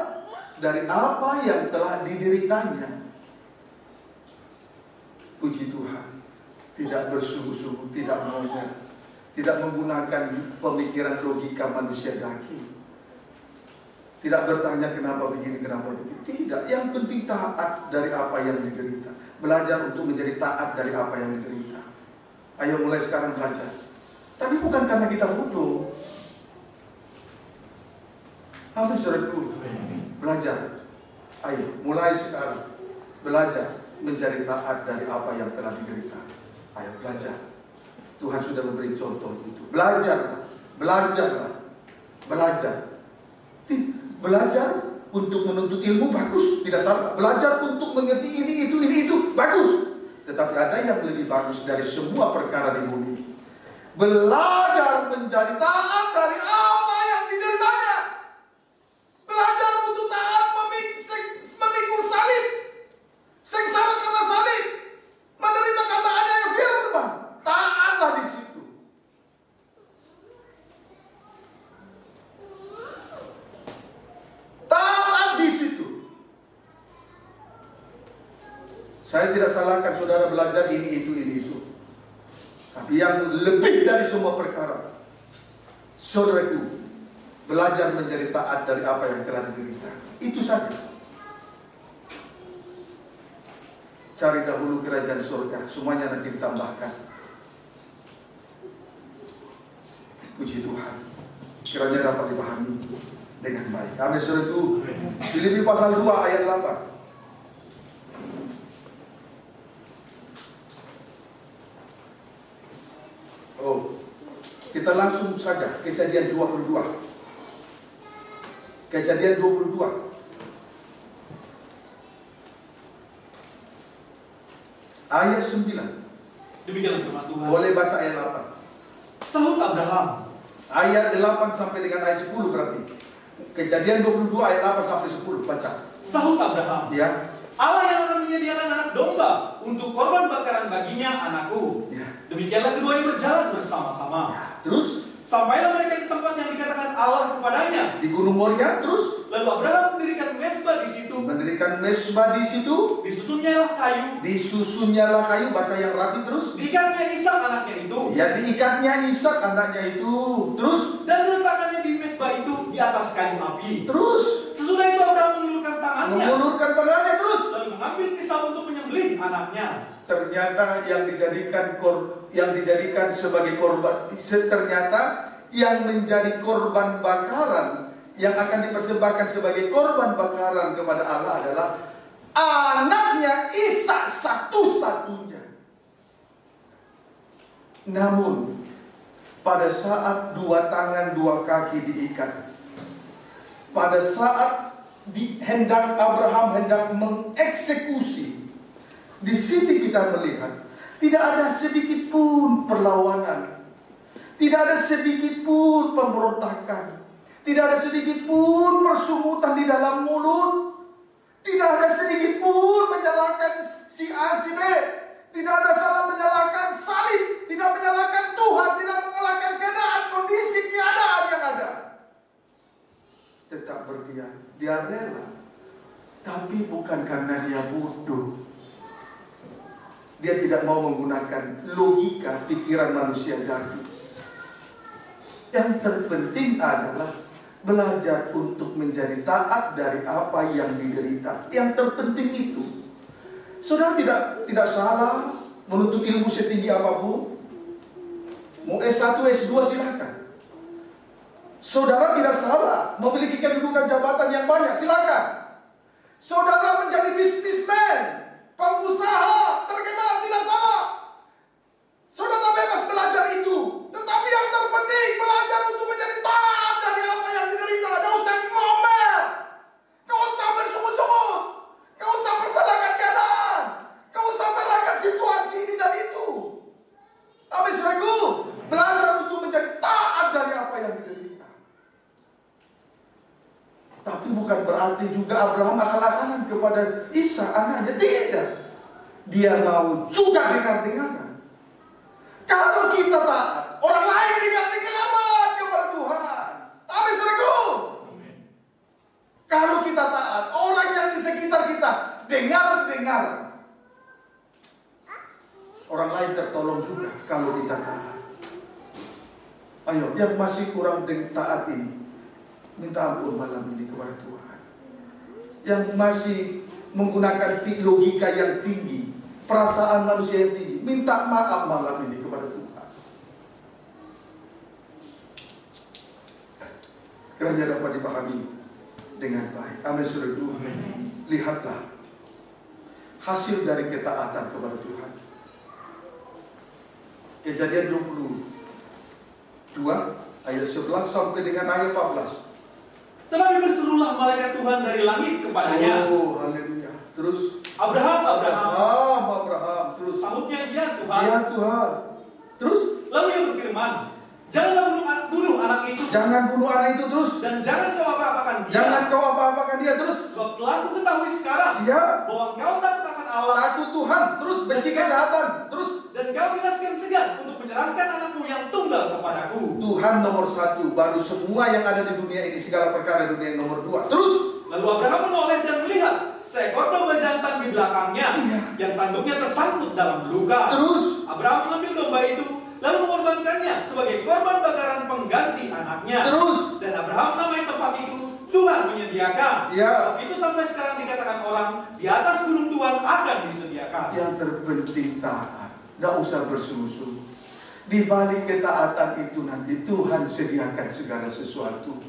S1: dari apa yang telah dideritanya. Puji Tuhan. Tidak bersungguh-sungguh, tidak maunya, tidak menggunakan pemikiran logika manusia daging. Tidak bertanya kenapa begini, kenapa begitu. Tidak, yang penting taat dari apa yang diderita. Belajar untuk menjadi taat dari apa yang diderita. Ayo mulai sekarang belajar. Tapi bukan karena kita bodoh. Amin, saudaraku. Belajar. Ayo, mulai sekarang. Belajar menjadi taat dari apa yang telah diderita. Ayo belajar. Tuhan sudah memberi contoh itu. Belajarlah, belajarlah, belajar. Belajar untuk menuntut ilmu bagus, tidak salah. Belajar untuk mengerti ini itu bagus. Tetapi ada yang lebih bagus dari semua perkara di bumi. Belajar menjadi taat dari apa yang dideritanya. Belajar untuk taat memikul salib. Sengsara karena salib. Menderita karena adanya firman. Taatlah di situ. Taat di situ. Saya tidak salahkan saudara belajar ini itu. Tapi yang lebih dari semua perkara, saudaraku, belajar menjadi taat dari apa yang telah diderita. Itu saja. Cari dahulu kerajaan surga, semuanya nanti ditambahkan. Puji Tuhan. Kiranya dapat dipahami dengan baik. Amin, saudaraku. Filipi pasal 2 ayat 8. Oh, kita langsung saja Kejadian 22. Kejadian 22. Ayat 9.
S2: Demikianlah firman Tuhan.
S1: Boleh baca ayat 8.
S2: Sahut Abraham.
S1: Ayat 8 sampai dengan ayat 10 berarti. Kejadian 22 ayat 8 sampai 10. Baca.
S2: Sahut Abraham.
S1: Ya.
S2: Allah yang akan menyediakan anak domba untuk korban bakaran baginya, anakku.
S1: Ya.
S2: Demikianlah keduanya berjalan bersama-sama.
S1: Terus
S2: Sampailah mereka di tempat yang dikatakan Allah kepadanya.
S1: di Gunung Moria. Terus
S2: Lalu Abraham mendirikan mezbah di situ.
S1: mendirikan mezbah di situ.
S2: Disusunnyalah kayu.
S1: Disusunnyalah kayu. Baca yang rapi terus.
S2: Diikatnya Ishak anaknya itu.
S1: Ya, diikatnya Ishak anaknya itu. Terus.
S2: Dan diletakkannya di mezbah itu di atas kayu api.
S1: Terus.
S2: Sesudah itu Abraham mengulurkan tangannya.
S1: Mengulurkan tangannya terus.
S2: Lalu mengambil pisau untuk menyembelih anaknya.
S1: Ternyata yang dijadikan sebagai korban, ternyata yang menjadi korban bakaran, yang akan dipersembahkan sebagai korban bakaran kepada Allah adalah anaknya Ishak satu-satunya. Namun pada saat dua tangan dua kaki diikat, pada saat hendak Abraham hendak mengeksekusi, di sini kita melihat tidak ada sedikit pun perlawanan, tidak ada sedikit pun pemberontakan, tidak ada sedikit pun persungutan di dalam mulut, tidak ada sedikit pun menyalahkan si A si B, tidak ada salah menyalahkan salib, tidak menyalahkan Tuhan, tidak menyalahkan keadaan, kondisi, keadaan yang ada. Tetap berdiam, dia rela, tapi bukan karena dia bodoh. Dia tidak mau menggunakan logika pikiran manusia tadi. Yang terpenting adalah belajar untuk menjadi taat dari apa yang diderita. Yang terpenting itu. Saudara tidak salah menuntut ilmu setinggi apapun. Mau S1, S2 silakan. Saudara tidak salah memiliki kedudukan jabatan yang banyak, silakan. Saudara menjadi bisnismen, pengusaha terkenal, tidak salah. Saudara bebas belajar itu. Tetapi yang terpenting belajar untuk menjadi taat dari apa yang diderita. Tidak usah ngomel, tidak usah bersungut-sungut, tidak usah persalahkan keadaan, tidak usah salahkan situasi ini dan itu. Tapi saudaraku, belajar untuk menjadi taat dari apa yang diderita. Tapi bukan berarti juga Abraham akal-akalan kepada Ishak anaknya. Tidak. Dia mau juga dengar-dengaran. Kalau kita taat, orang lain dengar-dengaran kepada Tuhan. Tapi saudaraku, kalau kita taat, orang yang di sekitar kita dengar-dengaran. Orang lain tertolong juga kalau kita taat. Ayo, yang masih kurang taat ini, minta ampun malam ini kepada Tuhan. Yang masih menggunakan logika yang tinggi, perasaan manusia yang tinggi, minta maaf malam ini kepada Tuhan. Kiranya dapat dipahami dengan baik. Amin saudara. Lihatlah hasil dari ketaatan kepada Tuhan. Kejadian 22 ayat 11 sampai dengan ayat 14.
S2: Tetapi berserulah malaikat Tuhan dari langit kepadanya.
S1: Oh, haleluya. Terus
S2: Abraham.
S1: Terus
S2: Sahutnya, ya Tuhan.
S1: Ya Tuhan. Terus
S2: Lalu ia berfirman, janganlah bunuh anak itu.
S1: Jangan bunuh anak itu terus.
S2: Dan jangan kau apa-apakan dia.
S1: Jangan kau apa-apakan dia terus.
S2: Sebab telah ku ketahui sekarang bahwa engkau takut akan Allah,
S1: takut Tuhan, terus benci kejahatan, terus
S2: dan kau bilaskan segan untuk menyerahkan anakmu yang tunggal kepadaku.
S1: Tuhan nomor 1, baru semua yang ada di dunia ini, segala perkara dunia yang nomor 2. Terus
S2: lalu Abraham menoleh dan melihat seekor domba jantan di belakangnya, yang tanduknya tersangkut dalam luka. Terus Abraham mengambil domba itu lalu mengorbankannya sebagai korban bakaran pengganti anaknya.
S1: Terus
S2: dan Abraham namai tempat itu Tuhan menyediakan.
S1: Ya.
S2: Sebab itu sampai sekarang dikatakan orang, di atas gunung Tuhan akan disediakan.
S1: Yang terpenting taat, tidak usah bersungguh-sungguh. Di balik ketaatan itu nanti Tuhan sediakan segala sesuatu.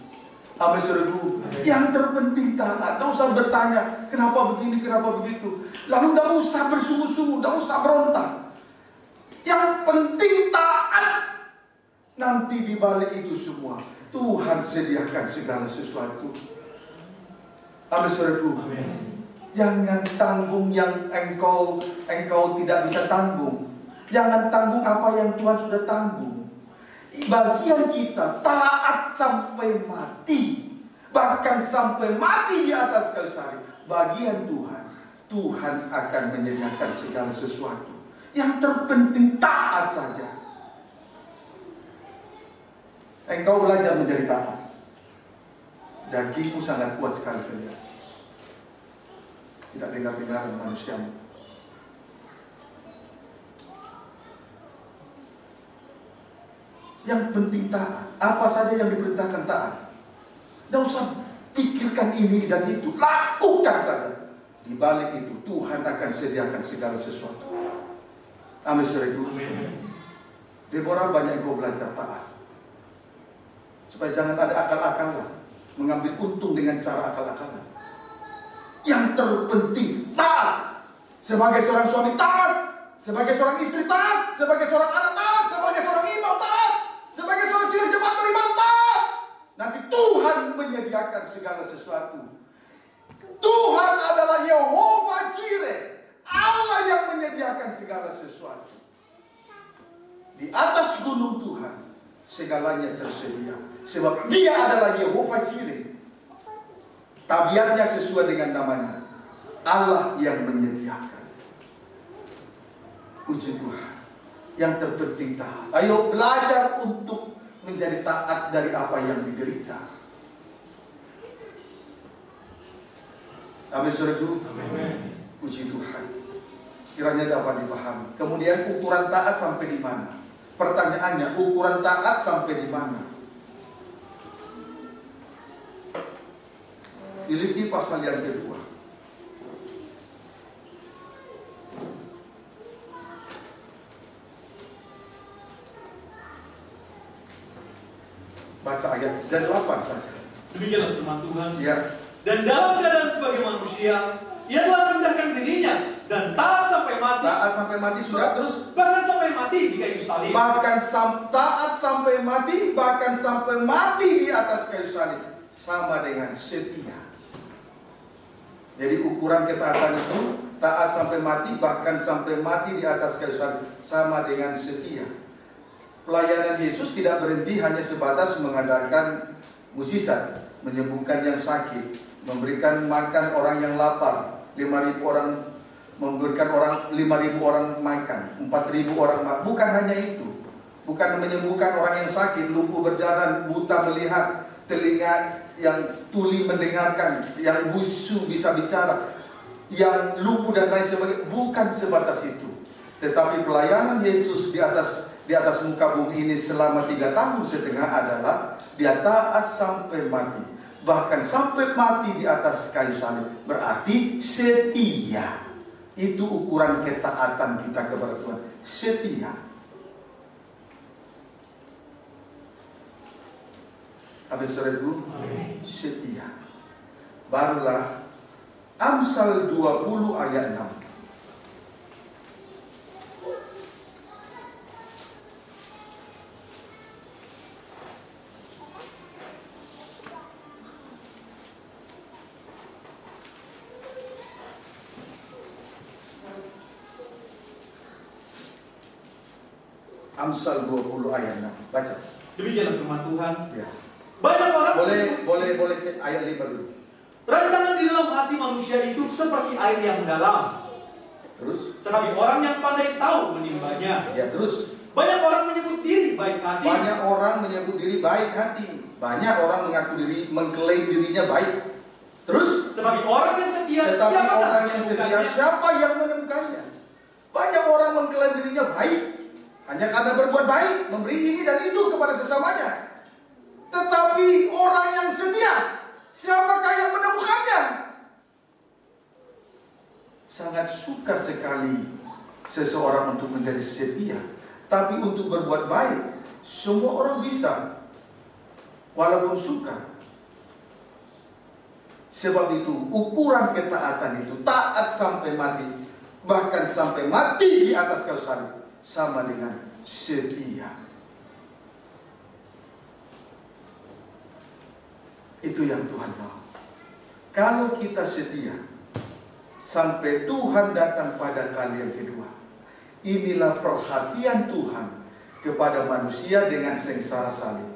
S1: Amin saudaraku. Yang terpenting taat, tidak usah bertanya kenapa begini, kenapa begitu. Lalu tidak usah bersungguh-sungguh, tidak usah berontak. Yang penting taat. Nanti di balik itu semua Tuhan sediakan segala sesuatu. Amin saudaraku. Jangan tanggung yang engkau tidak bisa tanggung. Jangan tanggung apa yang Tuhan sudah tanggung. Bagian kita taat sampai mati, bahkan sampai mati di atas kayu salib. Bagian Tuhan akan menyediakan segala sesuatu. Yang terpenting taat saja. Engkau belajar menjadi taat. Dagingmu sangat kuat sekali saja. Tidak dengar-dengar manusiamu. Yang penting taat. Apa saja yang diperintahkan taat. Tidak usah pikirkan ini dan itu. Lakukan saja. Di balik itu Tuhan akan sediakan segala sesuatu. Amin saudaraku. Deborah banyak kau belajar taat. Supaya jangan ada akal-akalan, mengambil untung dengan cara akal-akalan. Yang terpenting taat. Sebagai seorang suami taat, sebagai seorang istri taat, sebagai seorang anak taat, sebagai Nanti Tuhan menyediakan segala sesuatu. Tuhan adalah Yehova Jireh, Allah yang menyediakan segala sesuatu. Di atas gunung Tuhan segalanya tersedia, sebab Dia adalah Yehova Jireh. Tabiatnya sesuai dengan namanya, Allah yang menyediakan. Puji Tuhan. Yang terpenting taat. Ayo belajar untuk menjadi taat dari apa yang diderita. Amin, saudaraku. Puji Tuhan. Kiranya dapat dipahami. Kemudian ukuran taat sampai di mana? Pertanyaannya, ukuran taat sampai di mana? Filipi pasal yang kedua. Baca ayat dan 8 saja.
S2: Demikianlah firman Tuhan.
S1: Ya.
S2: Dan dalam keadaan sebagai manusia, Ia telah merendahkan dirinya dan taat sampai mati.
S1: Taat sampai mati sudah, terus
S2: bahkan sampai mati di kayu salib.
S1: Taat sampai mati, bahkan sampai mati di atas kayu salib, sama dengan setia. Jadi ukuran ketaatan itu taat sampai mati, bahkan sampai mati di atas kayu salib, sama dengan setia. Pelayanan Yesus tidak berhenti hanya sebatas mengadakan mukjizat, menyembuhkan yang sakit, memberikan makan orang yang lapar, 5.000 orang, memberikan orang 5.000 orang makan, 4.000 orang makan. Bukan hanya itu, bukan menyembuhkan orang yang sakit, lumpuh berjalan, buta melihat, telinga yang tuli mendengarkan, yang bisu bisa bicara, yang lumpuh dan lain sebagainya. Bukan sebatas itu, tetapi pelayanan Yesus di atas muka bumi ini selama 3,5 tahun adalah Dia taat sampai mati, bahkan sampai mati di atas kayu salib. Berarti setia. Itu ukuran ketaatan kita kepada Tuhan. Setia. Amin, saudaraku. Setia. Barulah Amsal 20 ayat 6. Amsal 20 ayat 6. Baca.
S2: Demikianlah firman Tuhan.
S1: Ya.
S2: Banyak orang
S1: boleh cek ayat 5 dulu.
S2: Rancangan di dalam hati manusia itu seperti air yang dalam.
S1: Terus?
S2: Tetapi orang yang pandai tahu menimbanya.
S1: Ya, terus.
S2: Banyak orang menyebut diri baik hati.
S1: Banyak orang menyebut diri baik hati. Banyak orang mengaku diri, mengklaim dirinya baik. Terus?
S2: Tetapi orang yang setia,
S1: siapa yang menemukannya? Banyak orang mengklaim dirinya baik, hanya karena berbuat baik, memberi ini dan itu kepada sesamanya. Tetapi orang yang setia, siapakah yang menemukannya? Sangat sukar sekali seseorang untuk menjadi setia. Tapi untuk berbuat baik, semua orang bisa, walaupun sukar. Sebab itu, ukuran ketaatan itu taat sampai mati, bahkan sampai mati di atas kayu salib, sama dengan setia. Itu yang Tuhan mau. Kalau kita setia sampai Tuhan datang pada kali yang kedua, inilah perhatian Tuhan kepada manusia dengan sengsara salib.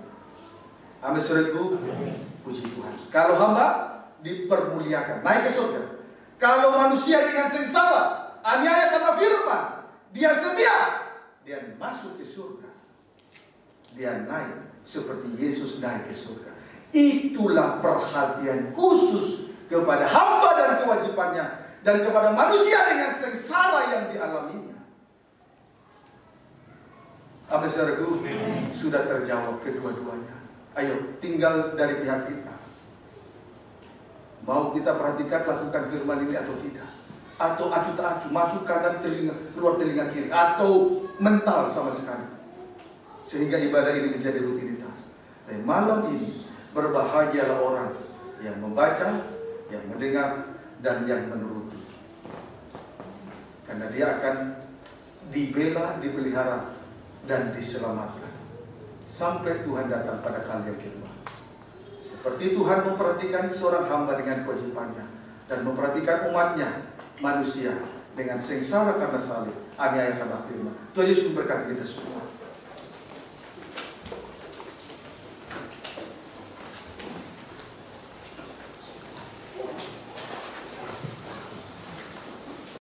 S1: Amin, saudaraku. Puji Tuhan. Kalau hamba dipermuliakan, naik ke surga. Kalau manusia dengan sengsara, aniaya karena firman, dia setia, dia masuk ke surga. Dia naik seperti Yesus naik ke surga. Itulah perhatian khusus kepada hamba dan kewajibannya, dan kepada manusia dengan sengsara yang dialaminya. Apa saudaraku? Sudah terjawab kedua-duanya. Ayo, tinggal dari pihak kita. Mau kita perhatikan, lakukan firman ini atau tidak? Atau acu tak acu, masuk kanan telinga, keluar telinga kiri, atau mental sama sekali, sehingga ibadah ini menjadi rutinitas. Tapi malam ini, berbahagialah orang yang membaca, yang mendengar, dan yang menuruti. Karena dia akan dibela, dipelihara, dan diselamatkan sampai Tuhan datang pada kali yang kedua. Seperti Tuhan memperhatikan seorang hamba dengan kewajibannya dan memperhatikan umatnya, manusia, dengan sengsara karena salib, aniaya karena firman. Tuhan Yesus memberkati kita semua.